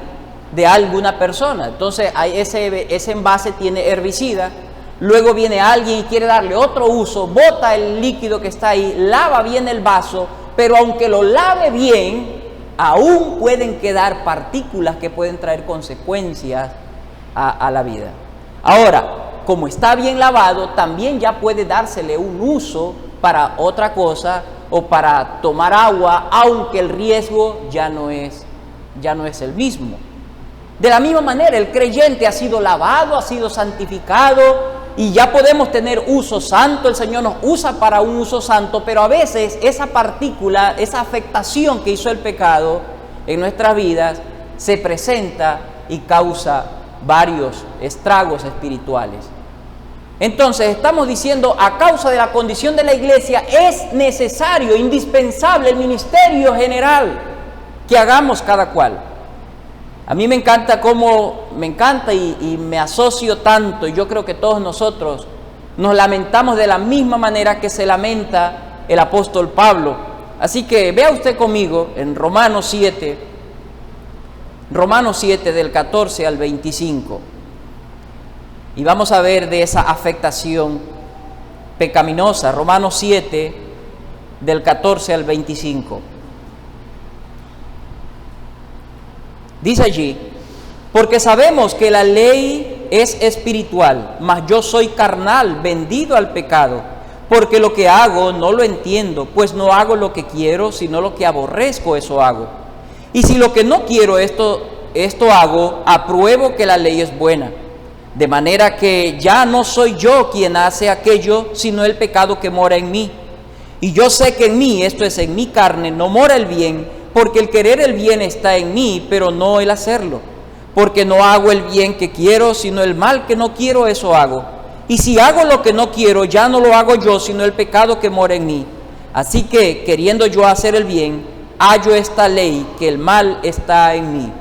de alguna persona. Entonces ese envase tiene herbicida, luego viene alguien y quiere darle otro uso, bota el líquido que está ahí, lava bien el vaso, pero aunque lo lave bien, aún pueden quedar partículas que pueden traer consecuencias a la vida. Ahora, como está bien lavado, también ya puede dársele un uso para otra cosa o para tomar agua, aunque el riesgo ya no es el mismo. De la misma manera, el creyente ha sido lavado, ha sido santificado y ya podemos tener uso santo. El Señor nos usa para un uso santo, pero a veces esa partícula, esa afectación que hizo el pecado en nuestras vidas se presenta y causa varios estragos espirituales. Entonces estamos diciendo, a causa de la condición de la iglesia es necesario, indispensable el ministerio general que hagamos cada cual. A mí me encanta y me asocio tanto, y yo creo que todos nosotros nos lamentamos de la misma manera que se lamenta el apóstol Pablo. Así que vea usted conmigo en Romanos 7 del 14 al 25. Y vamos a ver de esa afectación pecaminosa. Romanos 7 del 14 al 25. Dice allí: porque sabemos que la ley es espiritual, mas yo soy carnal, vendido al pecado, porque lo que hago no lo entiendo, pues no hago lo que quiero, sino lo que aborrezco, eso hago. Y si lo que no quiero, esto hago, apruebo que la ley es buena. De manera que ya no soy yo quien hace aquello, sino el pecado que mora en mí. Y yo sé que en mí, esto es, en mi carne, no mora el bien, porque el querer el bien está en mí, pero no el hacerlo. Porque no hago el bien que quiero, sino el mal que no quiero, eso hago. Y si hago lo que no quiero, ya no lo hago yo, sino el pecado que mora en mí. Así que, queriendo yo hacer el bien, hallo esta ley, que el mal está en mí.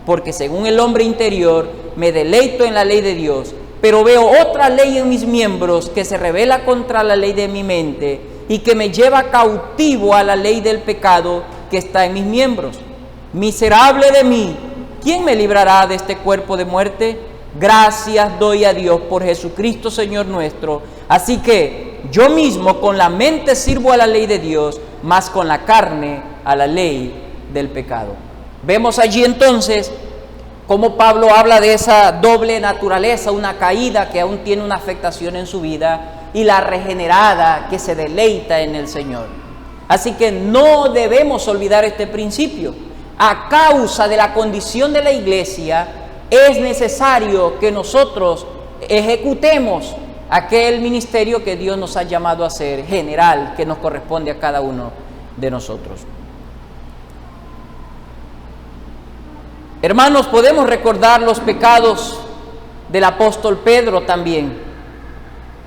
Porque según el hombre interior, me deleito en la ley de Dios, pero veo otra ley en mis miembros que se rebela contra la ley de mi mente y que me lleva cautivo a la ley del pecado que está en mis miembros. Miserable de mí, ¿quién me librará de este cuerpo de muerte? Gracias doy a Dios por Jesucristo Señor nuestro. Así que yo mismo con la mente sirvo a la ley de Dios, mas con la carne a la ley del pecado. Vemos allí entonces cómo Pablo habla de esa doble naturaleza, una caída que aún tiene una afectación en su vida y la regenerada que se deleita en el Señor. Así que no debemos olvidar este principio. A causa de la condición de la iglesia es necesario que nosotros ejecutemos aquel ministerio que Dios nos ha llamado a hacer, general, que nos corresponde a cada uno de nosotros. Hermanos, podemos recordar los pecados del apóstol Pedro también,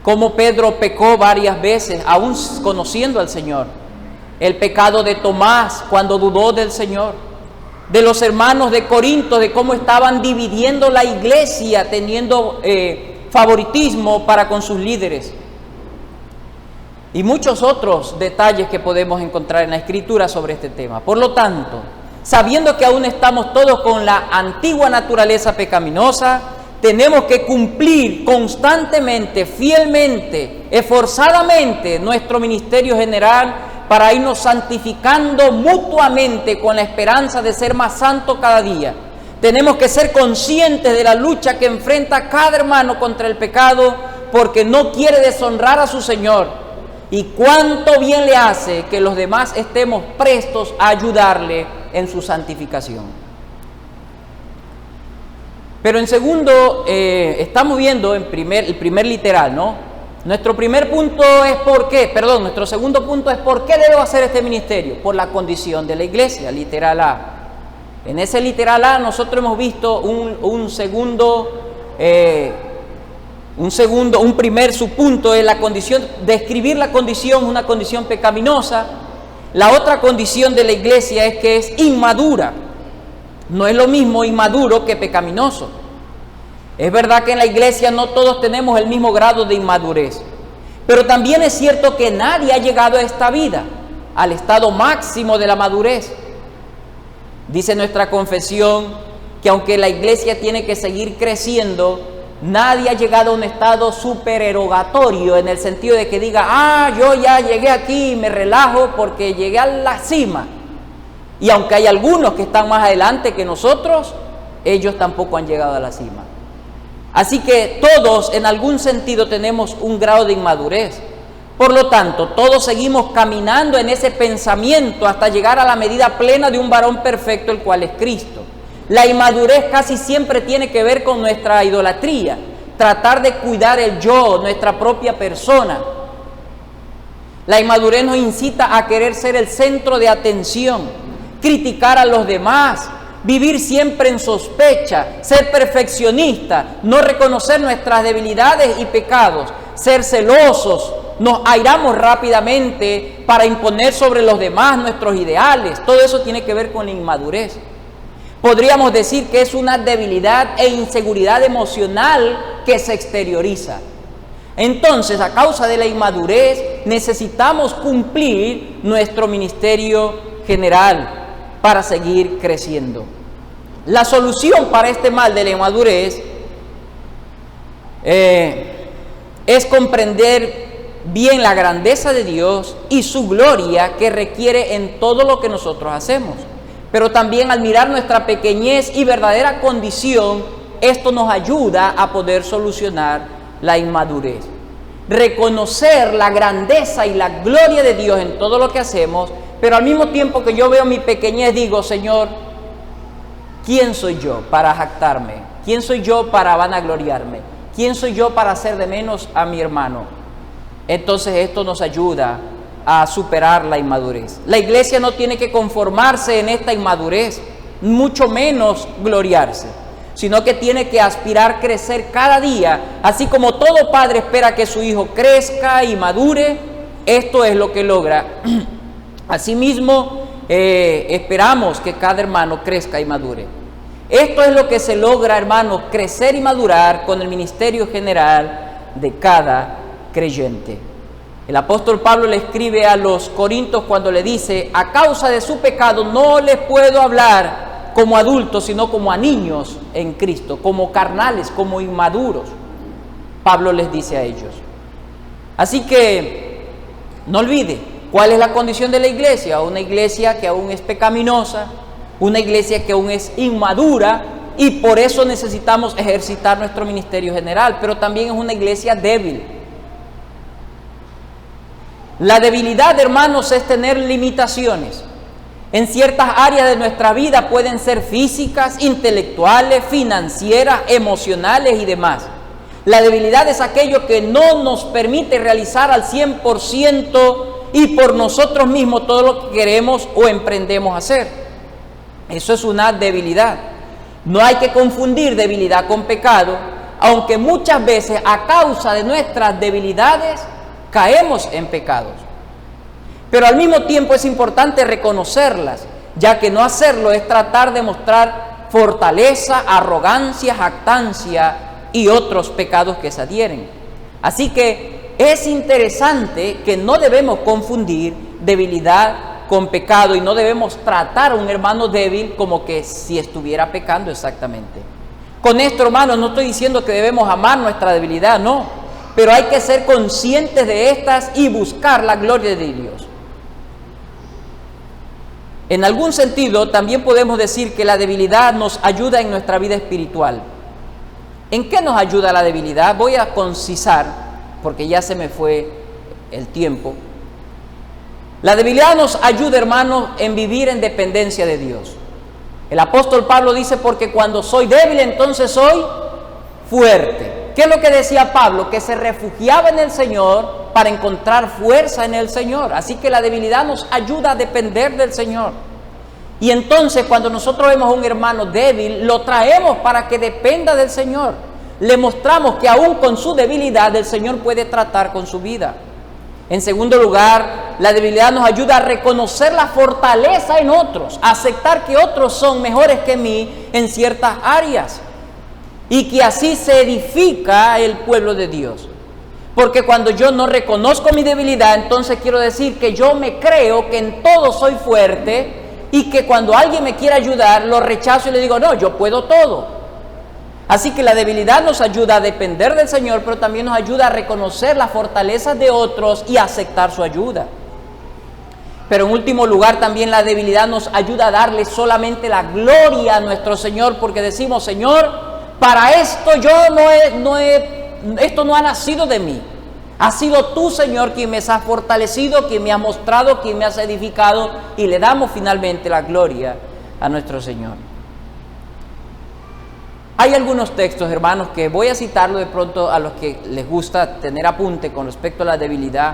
cómo Pedro pecó varias veces, aún conociendo al Señor. El pecado de Tomás cuando dudó del Señor, de los hermanos de Corinto, de cómo estaban dividiendo la iglesia, teniendo favoritismo para con sus líderes. Y muchos otros detalles que podemos encontrar en la Escritura sobre este tema. Por lo tanto, sabiendo que aún estamos todos con la antigua naturaleza pecaminosa, tenemos que cumplir constantemente, fielmente, esforzadamente nuestro ministerio general para irnos santificando mutuamente con la esperanza de ser más santos cada día. Tenemos que ser conscientes de la lucha que enfrenta cada hermano contra el pecado, porque no quiere deshonrar a su Señor. Y cuánto bien le hace que los demás estemos prestos a ayudarle en su santificación. Pero en segundo, estamos viendo el primer literal, ¿no? Nuestro segundo punto es ¿por qué debo hacer este ministerio? Por la condición de la iglesia, literal A. En ese literal A nosotros hemos visto su punto es la condición, describir la condición, una condición pecaminosa. La otra condición de la iglesia es que es inmadura. No es lo mismo inmaduro que pecaminoso. Es verdad que en la iglesia no todos tenemos el mismo grado de inmadurez, pero también es cierto que nadie ha llegado a esta vida, al estado máximo de la madurez. Dice nuestra confesión que aunque la iglesia tiene que seguir creciendo, nadie ha llegado a un estado supererogatorio, en el sentido de que diga, yo ya llegué aquí y me relajo porque llegué a la cima. Y aunque hay algunos que están más adelante que nosotros, ellos tampoco han llegado a la cima. Así que todos en algún sentido tenemos un grado de inmadurez. Por lo tanto, todos seguimos caminando en ese pensamiento hasta llegar a la medida plena de un varón perfecto, el cual es Cristo. La inmadurez casi siempre tiene que ver con nuestra idolatría, tratar de cuidar el yo, nuestra propia persona. La inmadurez nos incita a querer ser el centro de atención, criticar a los demás, vivir siempre en sospecha, ser perfeccionista, no reconocer nuestras debilidades y pecados, ser celosos, nos airamos rápidamente para imponer sobre los demás nuestros ideales. Todo eso tiene que ver con la inmadurez. Podríamos decir que es una debilidad e inseguridad emocional que se exterioriza. Entonces, a causa de la inmadurez, necesitamos cumplir nuestro ministerio general para seguir creciendo. La solución para este mal de la inmadurez es comprender bien la grandeza de Dios y su gloria que requiere en todo lo que nosotros hacemos. Pero también al mirar nuestra pequeñez y verdadera condición, esto nos ayuda a poder solucionar la inmadurez. Reconocer la grandeza y la gloria de Dios en todo lo que hacemos, pero al mismo tiempo que yo veo mi pequeñez, digo, Señor, ¿quién soy yo para jactarme? ¿Quién soy yo para vanagloriarme? ¿Quién soy yo para hacer de menos a mi hermano? Entonces esto nos ayuda a superar la inmadurez. La iglesia no tiene que conformarse en esta inmadurez, mucho menos gloriarse, sino que tiene que aspirar a crecer cada día, así como todo padre espera que su hijo crezca y madure. Esto es lo que logra. Asimismo, esperamos que cada hermano crezca y madure. Esto es lo que se logra, hermanos, crecer y madurar con el ministerio general de cada creyente. El apóstol Pablo le escribe a los Corintios cuando le dice, a causa de su pecado no les puedo hablar como adultos, sino como a niños en Cristo, como carnales, como inmaduros. Pablo les dice a ellos. Así que no olvide, ¿cuál es la condición de la iglesia? Una iglesia que aún es pecaminosa, una iglesia que aún es inmadura, y por eso necesitamos ejercitar nuestro ministerio general, pero también es una iglesia débil. La debilidad, hermanos, es tener limitaciones. En ciertas áreas de nuestra vida pueden ser físicas, intelectuales, financieras, emocionales y demás. La debilidad es aquello que no nos permite realizar al 100% y por nosotros mismos todo lo que queremos o emprendemos hacer. Eso es una debilidad. No hay que confundir debilidad con pecado, aunque muchas veces a causa de nuestras debilidades caemos en pecados. Pero al mismo tiempo es importante reconocerlas, ya que no hacerlo es tratar de mostrar fortaleza, arrogancia, jactancia y otros pecados que se adhieren. Así que es interesante que no debemos confundir debilidad con pecado y no debemos tratar a un hermano débil como que si estuviera pecando exactamente. Con esto, hermanos, no estoy diciendo que debemos amar nuestra debilidad, no, pero hay que ser conscientes de estas y buscar la gloria de Dios. En algún sentido, también podemos decir que la debilidad nos ayuda en nuestra vida espiritual. ¿En qué nos ayuda la debilidad? Voy a concisar, porque ya se me fue el tiempo. La debilidad nos ayuda, hermanos, en vivir en dependencia de Dios. El apóstol Pablo dice, porque cuando soy débil, entonces soy fuerte. ¿Qué es lo que decía Pablo? Que se refugiaba en el Señor para encontrar fuerza en el Señor. Así que la debilidad nos ayuda a depender del Señor. Y entonces cuando nosotros vemos a un hermano débil, lo traemos para que dependa del Señor. Le mostramos que aún con su debilidad el Señor puede tratar con su vida. En segundo lugar, la debilidad nos ayuda a reconocer la fortaleza en otros, a aceptar que otros son mejores que mí en ciertas áreas y que así se edifica el pueblo de Dios. Porque cuando yo no reconozco mi debilidad, entonces quiero decir que yo me creo que en todo soy fuerte y que cuando alguien me quiere ayudar, lo rechazo y le digo, no, yo puedo todo. Así que la debilidad nos ayuda a depender del Señor, pero también nos ayuda a reconocer las fortalezas de otros y a aceptar su ayuda. Pero en último lugar, también la debilidad nos ayuda a darle solamente la gloria a nuestro Señor, porque decimos, Señor, para esto esto no ha nacido de mí. Ha sido tú, Señor, quien me has fortalecido, quien me ha mostrado, quien me has edificado, y le damos finalmente la gloria a nuestro Señor. Hay algunos textos, hermanos, que voy a citarlo de pronto a los que les gusta tener apunte con respecto a la debilidad.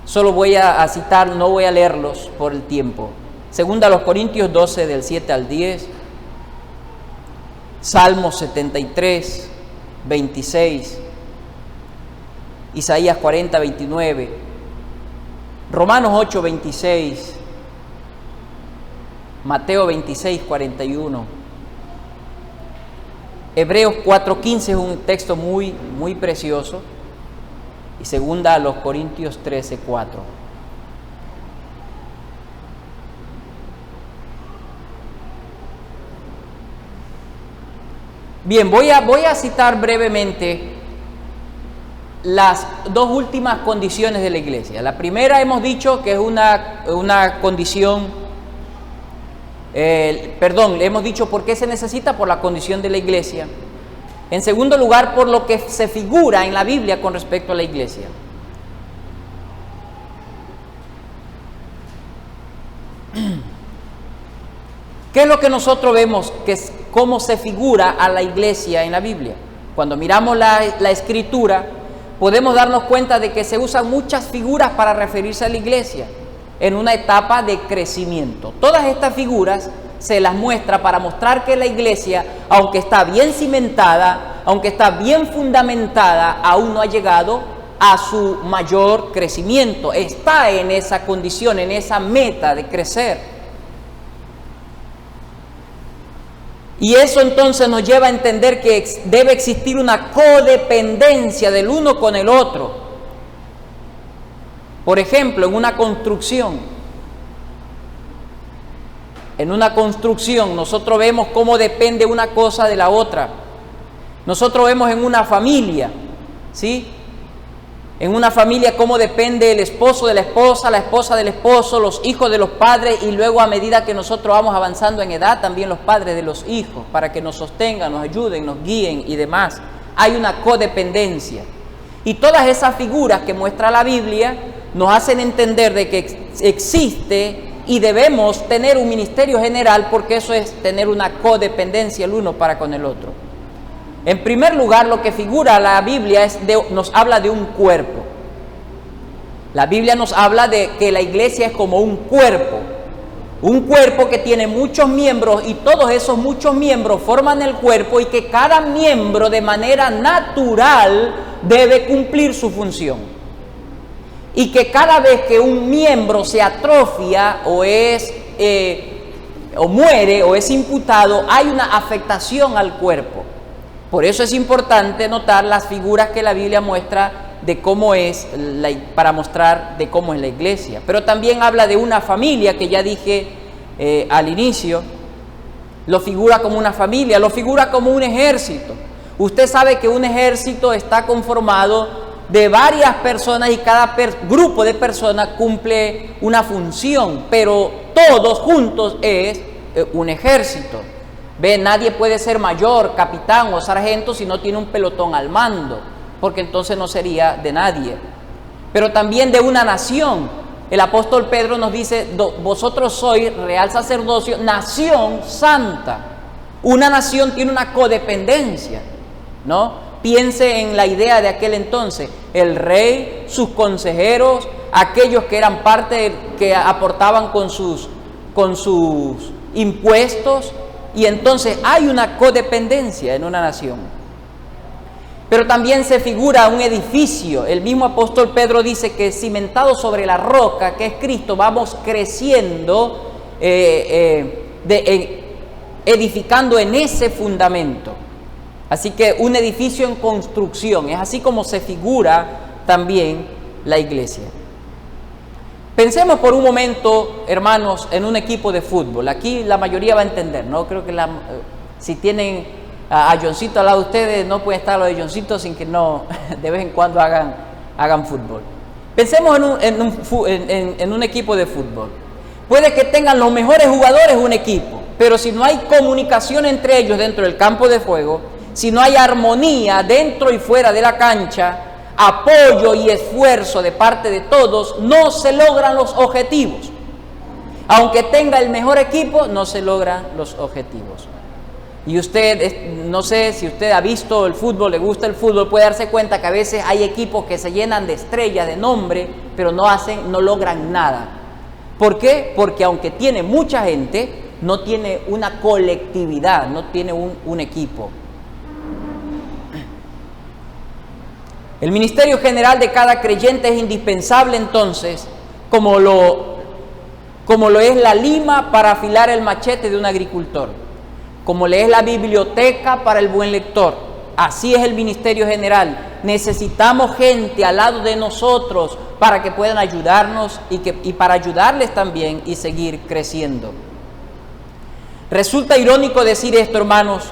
Solo voy a citar, no voy a leerlos por el tiempo. Segunda a los Corintios 12, del 7 al 10. Salmos 73, 26. Isaías 40, 29. Romanos 8, 26. Mateo 26, 41. Hebreos 4:15 es un texto muy precioso, y segunda a los Corintios 13:4. Bien, voy a citar brevemente las dos últimas condiciones de la iglesia. La primera hemos dicho que es una condición. Hemos dicho por qué se necesita, por la condición de la iglesia. En segundo lugar, por lo que se figura en la Biblia con respecto a la iglesia. ¿Qué es lo que nosotros vemos? ¿Cómo se figura a la iglesia en la Biblia? Cuando miramos la Escritura, podemos darnos cuenta de que se usan muchas figuras para referirse a la iglesia en una etapa de crecimiento. Todas estas figuras se las muestra para mostrar que la iglesia, aunque está bien cimentada, aunque está bien fundamentada, aún no ha llegado a su mayor crecimiento. Está en esa condición, en esa meta de crecer. Y eso entonces nos lleva a entender que debe existir una codependencia del uno con el otro. Por ejemplo, en una construcción nosotros vemos cómo depende una cosa de la otra. Nosotros vemos en una familia, ¿sí? En una familia cómo depende el esposo de la esposa del esposo, los hijos de los padres, y luego a medida que nosotros vamos avanzando en edad, también los padres de los hijos, para que nos sostengan, nos ayuden, nos guíen y demás. Hay una codependencia. Y todas esas figuras que muestra la Biblia nos hacen entender de que existe y debemos tener un ministerio general, porque eso es tener una codependencia el uno para con el otro. En primer lugar, lo que figura la Biblia nos habla de un cuerpo. La Biblia nos habla de que la iglesia es como un cuerpo que tiene muchos miembros, y todos esos muchos miembros forman el cuerpo, y que cada miembro de manera natural debe cumplir su función. Y que cada vez que un miembro se atrofia o muere o es imputado, hay una afectación al cuerpo. Por eso es importante notar las figuras que la Biblia muestra de cómo es, para mostrar de cómo es la iglesia. Pero también habla de una familia, que ya dije al inicio, lo figura como una familia, lo figura como un ejército. Usted sabe que un ejército está conformado de varias personas, y cada grupo de personas cumple una función, pero todos juntos es un ejército. Nadie puede ser mayor, capitán o sargento si no tiene un pelotón al mando, porque entonces no sería de nadie. Pero también de una nación. El apóstol Pedro nos dice, vosotros sois real sacerdocio, nación santa. Una nación tiene una codependencia, ¿no? Piense en la idea de aquel entonces: el rey, sus consejeros, aquellos que eran parte, que aportaban con sus impuestos, y entonces hay una codependencia en una nación. pero también se figura un edificio. El mismo apóstol Pedro dice que cimentado sobre la roca, que es Cristo, vamos creciendo, edificando en ese fundamento. Así que un edificio en construcción, es así como se figura también la iglesia. Pensemos por un momento, hermanos, en un equipo de fútbol. Aquí la mayoría va a entender, ¿no? Creo que si tienen a Johncito al lado de ustedes, no puede estar lo de Johncito sin que no de vez en cuando hagan fútbol. Pensemos en un equipo de fútbol. Puede que tengan los mejores jugadores un equipo, pero si no hay comunicación entre ellos dentro del campo de juego, si no hay armonía dentro y fuera de la cancha, apoyo y esfuerzo de parte de todos, no se logran los objetivos. Aunque tenga el mejor equipo, no se logran los objetivos. Y usted, no sé si usted ha visto el fútbol, le gusta el fútbol, puede darse cuenta que a veces hay equipos que se llenan de estrellas, de nombre, pero no logran nada. ¿Por qué? Porque aunque tiene mucha gente, no tiene una colectividad, no tiene un equipo. El ministerio general de cada creyente es indispensable entonces, como lo es la lima para afilar el machete de un agricultor, como le es la biblioteca para el buen lector. Así es el ministerio general. Necesitamos gente al lado de nosotros para que puedan ayudarnos y para ayudarles también y seguir creciendo. Resulta irónico decir esto, hermanos,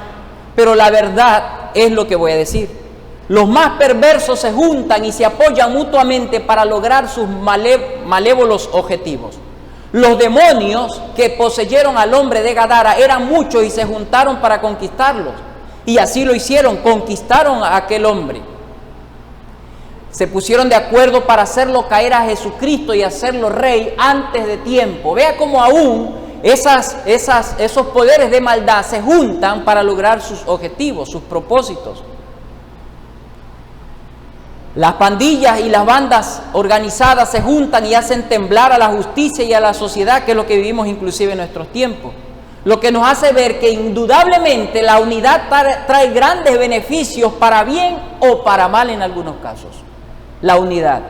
pero la verdad es lo que voy a decir. Los más perversos se juntan y se apoyan mutuamente para lograr sus malévolos objetivos. Los demonios que poseyeron al hombre de Gadara eran muchos y se juntaron para conquistarlos. Y así lo hicieron, conquistaron a aquel hombre. Se pusieron de acuerdo para hacerlo caer a Jesucristo y hacerlo rey antes de tiempo. Vea cómo aún esos poderes de maldad se juntan para lograr sus objetivos, sus propósitos. Las pandillas y las bandas organizadas se juntan y hacen temblar a la justicia y a la sociedad, que es lo que vivimos inclusive en nuestros tiempos. Lo que nos hace ver que indudablemente la unidad trae grandes beneficios para bien o para mal en algunos casos. La unidad.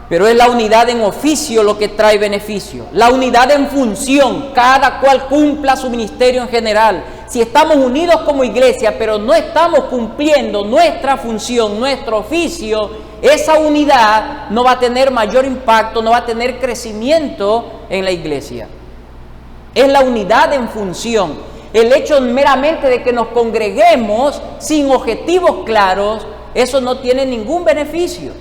Pero es la unidad en oficio lo que trae beneficio. La unidad en función, cada cual cumpla su ministerio en general. Si estamos unidos como iglesia, pero no estamos cumpliendo nuestra función, nuestro oficio, esa unidad no va a tener mayor impacto, no va a tener crecimiento en la iglesia. Es la unidad en función. El hecho meramente de que nos congreguemos sin objetivos claros, eso no tiene ningún beneficio.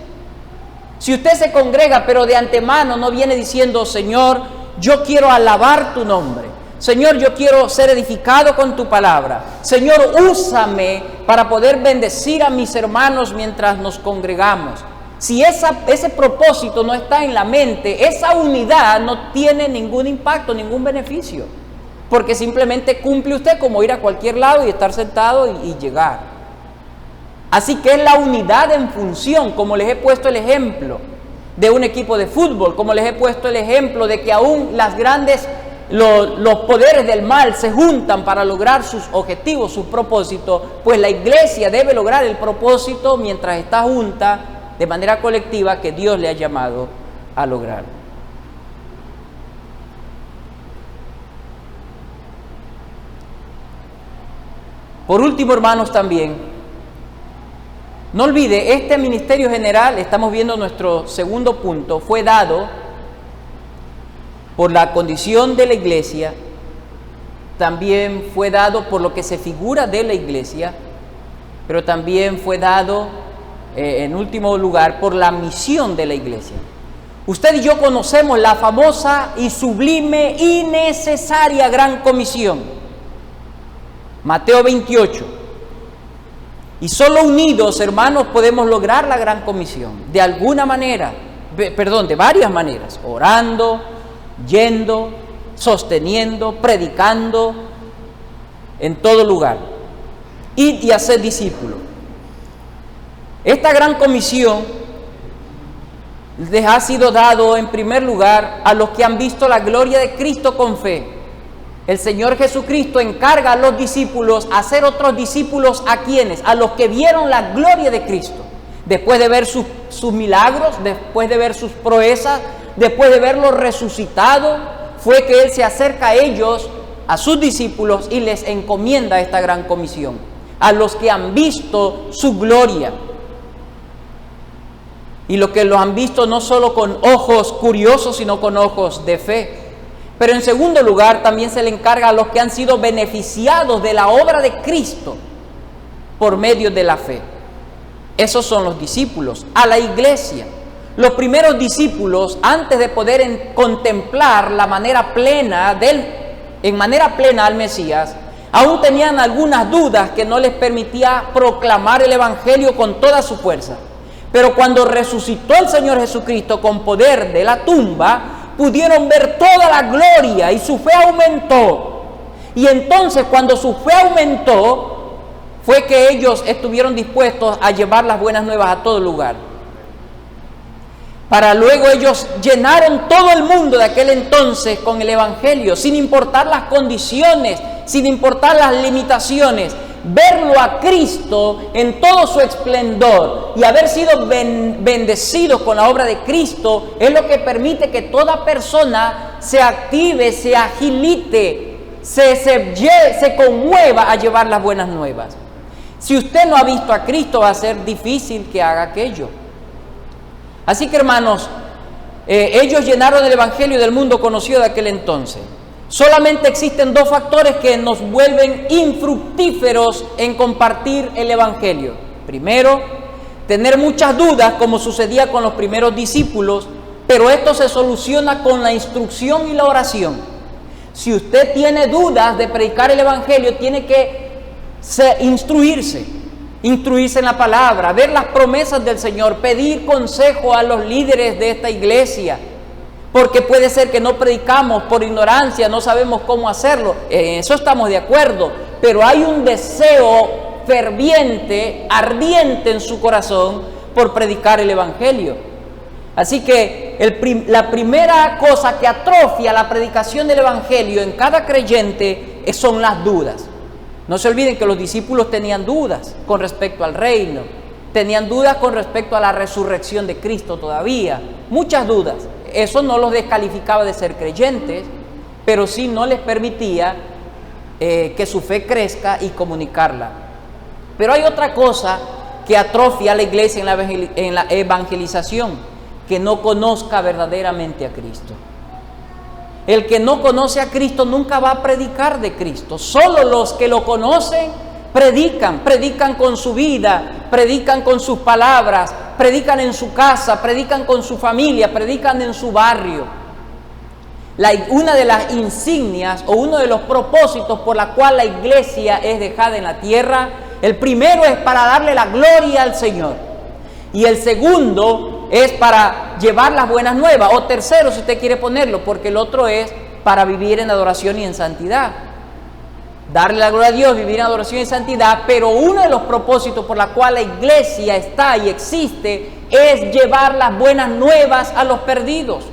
Si usted se congrega, pero de antemano no viene diciendo, Señor, yo quiero alabar tu nombre. Señor, yo quiero ser edificado con tu palabra. Señor, úsame para poder bendecir a mis hermanos mientras nos congregamos. Si ese propósito no está en la mente, esa unidad no tiene ningún impacto, ningún beneficio. Porque simplemente cumple usted como ir a cualquier lado y estar sentado y llegar. Así que es la unidad en función, como les he puesto el ejemplo de un equipo de fútbol, como les he puesto el ejemplo de que aún los poderes del mal se juntan para lograr sus objetivos, sus propósitos, pues la iglesia debe lograr el propósito mientras está junta de manera colectiva que Dios le ha llamado a lograr. Por último, hermanos, también, no olvide, este ministerio general, estamos viendo nuestro segundo punto, fue dado por la condición de la iglesia, también fue dado por lo que se figura de la iglesia, pero también fue dado, en último lugar, por la misión de la iglesia. Usted y yo conocemos la famosa y sublime y necesaria Gran Comisión, Mateo 28. Y solo unidos, hermanos, podemos lograr la Gran Comisión, de alguna manera, de varias maneras, orando, yendo, sosteniendo, predicando, en todo lugar. Id y haced discípulos. Esta gran comisión les ha sido dado en primer lugar a los que han visto la gloria de Cristo con fe. El Señor Jesucristo encarga a los discípulos a hacer otros discípulos. ¿A quiénes? A los que vieron la gloria de Cristo. Después de ver sus milagros, después de ver sus proezas, después de verlo resucitado, fue que Él se acerca a ellos, a sus discípulos, y les encomienda esta gran comisión. A los que han visto su gloria. Y los que lo han visto no solo con ojos curiosos, sino con ojos de fe. Pero en segundo lugar, también se le encarga a los que han sido beneficiados de la obra de Cristo por medio de la fe. Esos son los discípulos, a la iglesia. Los primeros discípulos, antes de poder contemplar la manera plena en manera plena al Mesías, aún tenían algunas dudas que no les permitía proclamar el Evangelio con toda su fuerza. Pero cuando resucitó el Señor Jesucristo con poder de la tumba, pudieron ver toda la gloria y su fe aumentó. Y entonces, cuando su fe aumentó, fue que ellos estuvieron dispuestos a llevar las buenas nuevas a todo lugar. Para luego ellos llenaron todo el mundo de aquel entonces con el Evangelio, sin importar las condiciones, sin importar las limitaciones. Verlo a Cristo en todo su esplendor y haber sido bendecidos con la obra de Cristo es lo que permite que toda persona se active, se agilite, se conmueva a llevar las buenas nuevas. Si usted no ha visto a Cristo, va a ser difícil que haga aquello. Así que, hermanos, ellos llenaron el Evangelio del mundo conocido de aquel entonces. Solamente existen dos factores que nos vuelven infructíferos en compartir el Evangelio. Primero, tener muchas dudas, como sucedía con los primeros discípulos, pero esto se soluciona con la instrucción y la oración. Si usted tiene dudas de predicar el Evangelio, tiene que instruirse en la palabra, ver las promesas del Señor, pedir consejo a los líderes de esta iglesia. Porque puede ser que no predicamos por ignorancia, no sabemos cómo hacerlo. En eso estamos de acuerdo. Pero hay un deseo ferviente, ardiente en su corazón por predicar el Evangelio. Así que la primera cosa que atrofia la predicación del Evangelio en cada creyente son las dudas. No se olviden que los discípulos tenían dudas con respecto al reino. Tenían dudas con respecto a la resurrección de Cristo todavía. Muchas dudas. Eso no los descalificaba de ser creyentes, pero sí no les permitía que su fe crezca y comunicarla. Pero hay otra cosa que atrofia a la iglesia en la evangelización, que no conozca verdaderamente a Cristo. El que no conoce a Cristo nunca va a predicar de Cristo. Solo los que lo conocen predican con su vida, predican con sus palabras, predican en su casa, predican con su familia, predican en su barrio. Una de las insignias o uno de los propósitos por la cual la iglesia es dejada en la tierra, el primero es para darle la gloria al Señor. Y el segundo es para llevar las buenas nuevas, o tercero si usted quiere ponerlo, porque el otro es para vivir en adoración y en santidad. Darle la gloria a Dios, vivir en adoración y santidad, pero uno de los propósitos por la cual la iglesia está y existe es llevar las buenas nuevas a los perdidos.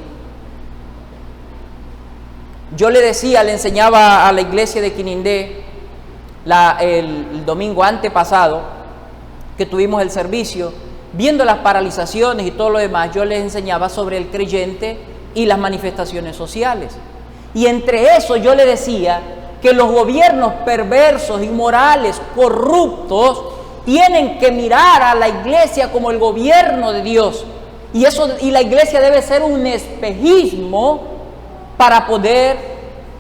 Yo le enseñaba a la iglesia de Quinindé el domingo antepasado que tuvimos el servicio, viendo las paralizaciones y todo lo demás, yo les enseñaba sobre el creyente y las manifestaciones sociales. Y entre eso yo le decía que los gobiernos perversos, inmorales, corruptos, tienen que mirar a la iglesia como el gobierno de Dios. Y la iglesia debe ser un espejismo para poder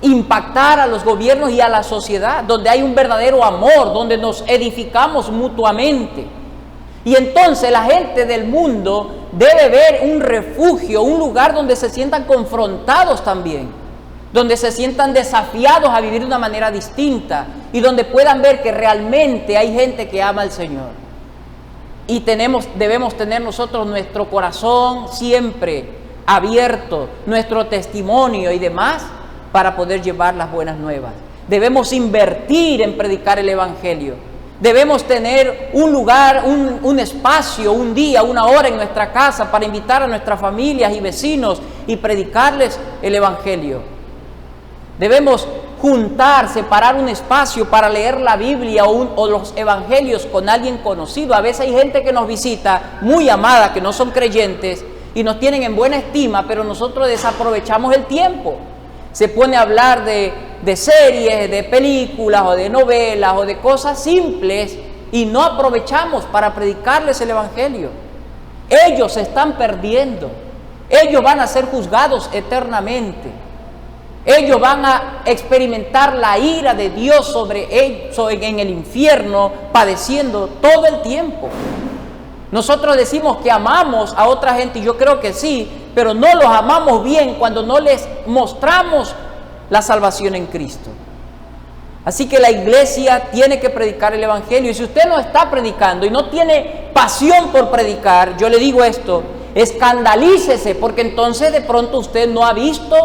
impactar a los gobiernos y a la sociedad, donde hay un verdadero amor, donde nos edificamos mutuamente. Y entonces la gente del mundo debe ver un refugio, un lugar donde se sientan confrontados también, donde se sientan desafiados a vivir de una manera distinta y donde puedan ver que realmente hay gente que ama al Señor. Y debemos tener nosotros nuestro corazón siempre abierto, nuestro testimonio y demás para poder llevar las buenas nuevas. Debemos invertir en predicar el Evangelio. Debemos tener un lugar, un espacio, un día, una hora en nuestra casa para invitar a nuestras familias y vecinos y predicarles el Evangelio. Debemos juntar, separar un espacio para leer la Biblia o los evangelios con alguien conocido. A veces hay gente que nos visita, muy amada, que no son creyentes y nos tienen en buena estima, pero nosotros desaprovechamos el tiempo. Se pone a hablar de series, de películas o de novelas o de cosas simples y no aprovechamos para predicarles el evangelio. Ellos se están perdiendo. Ellos van a ser juzgados eternamente. Ellos van a experimentar la ira de Dios sobre ellos en el infierno, padeciendo todo el tiempo. Nosotros decimos que amamos a otra gente, y yo creo que sí, pero no los amamos bien cuando no les mostramos la salvación en Cristo. Así que la iglesia tiene que predicar el evangelio, y si usted no está predicando y no tiene pasión por predicar, yo le digo esto: escandalícese, porque entonces de pronto usted no ha visto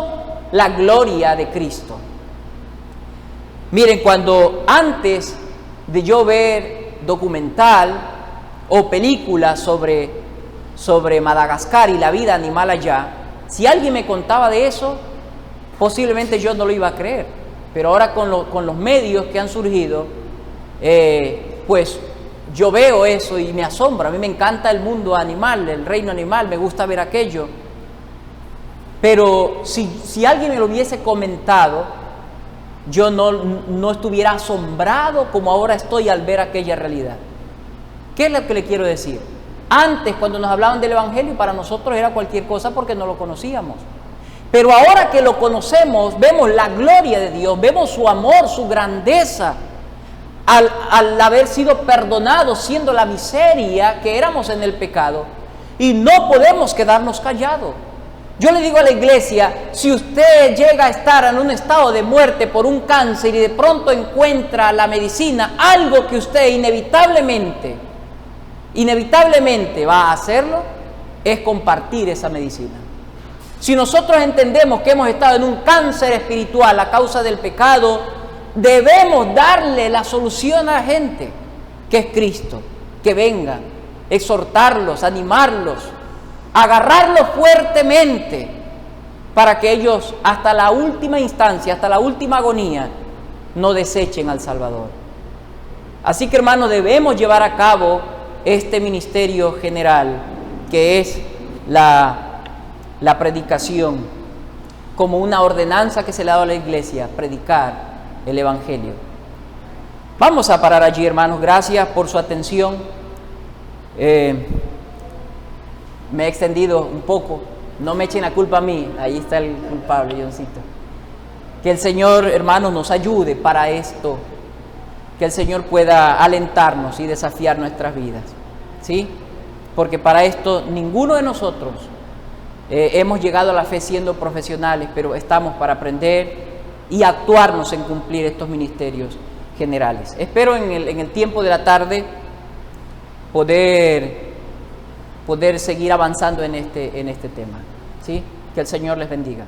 la gloria de Cristo. Miren, cuando antes de yo ver documental o películas sobre Madagascar y la vida animal allá, si alguien me contaba de eso, posiblemente yo no lo iba a creer. Pero ahora con los medios que han surgido, pues yo veo eso y me asombra. A mí me encanta el mundo animal, el reino animal, me gusta ver aquello. Pero si alguien me lo hubiese comentado, yo no estuviera asombrado como ahora estoy al ver aquella realidad. ¿Qué es lo que le quiero decir? Antes, cuando nos hablaban del evangelio, para nosotros era cualquier cosa porque no lo conocíamos. Pero ahora que lo conocemos, vemos la gloria de Dios, vemos su amor, su grandeza, al haber sido perdonados, siendo la miseria que éramos en el pecado, y no podemos quedarnos callados. Yo le digo a la iglesia, si usted llega a estar en un estado de muerte por un cáncer y de pronto encuentra la medicina, algo que usted inevitablemente va a hacerlo, es compartir esa medicina. Si nosotros entendemos que hemos estado en un cáncer espiritual a causa del pecado, debemos darle la solución a la gente, que es Cristo, que venga, exhortarlos, animarlos, agarrarlos fuertemente para que ellos hasta la última instancia, hasta la última agonía, no desechen al Salvador. Así que, hermanos, debemos llevar a cabo este ministerio general, que es la predicación, como una ordenanza que se le ha dado a la iglesia, predicar el evangelio. Vamos a parar allí, hermanos. Gracias por su atención. Me he extendido un poco, no me echen la culpa a mí, ahí está el culpable, Johncito. Que el Señor, hermanos, nos ayude para esto, que el Señor pueda alentarnos y desafiar nuestras vidas, ¿sí? Porque para esto ninguno de nosotros hemos llegado a la fe siendo profesionales, pero estamos para aprender y actuarnos en cumplir estos ministerios generales. Espero en el tiempo de la tarde poder seguir avanzando en este tema, ¿sí? Que el Señor les bendiga.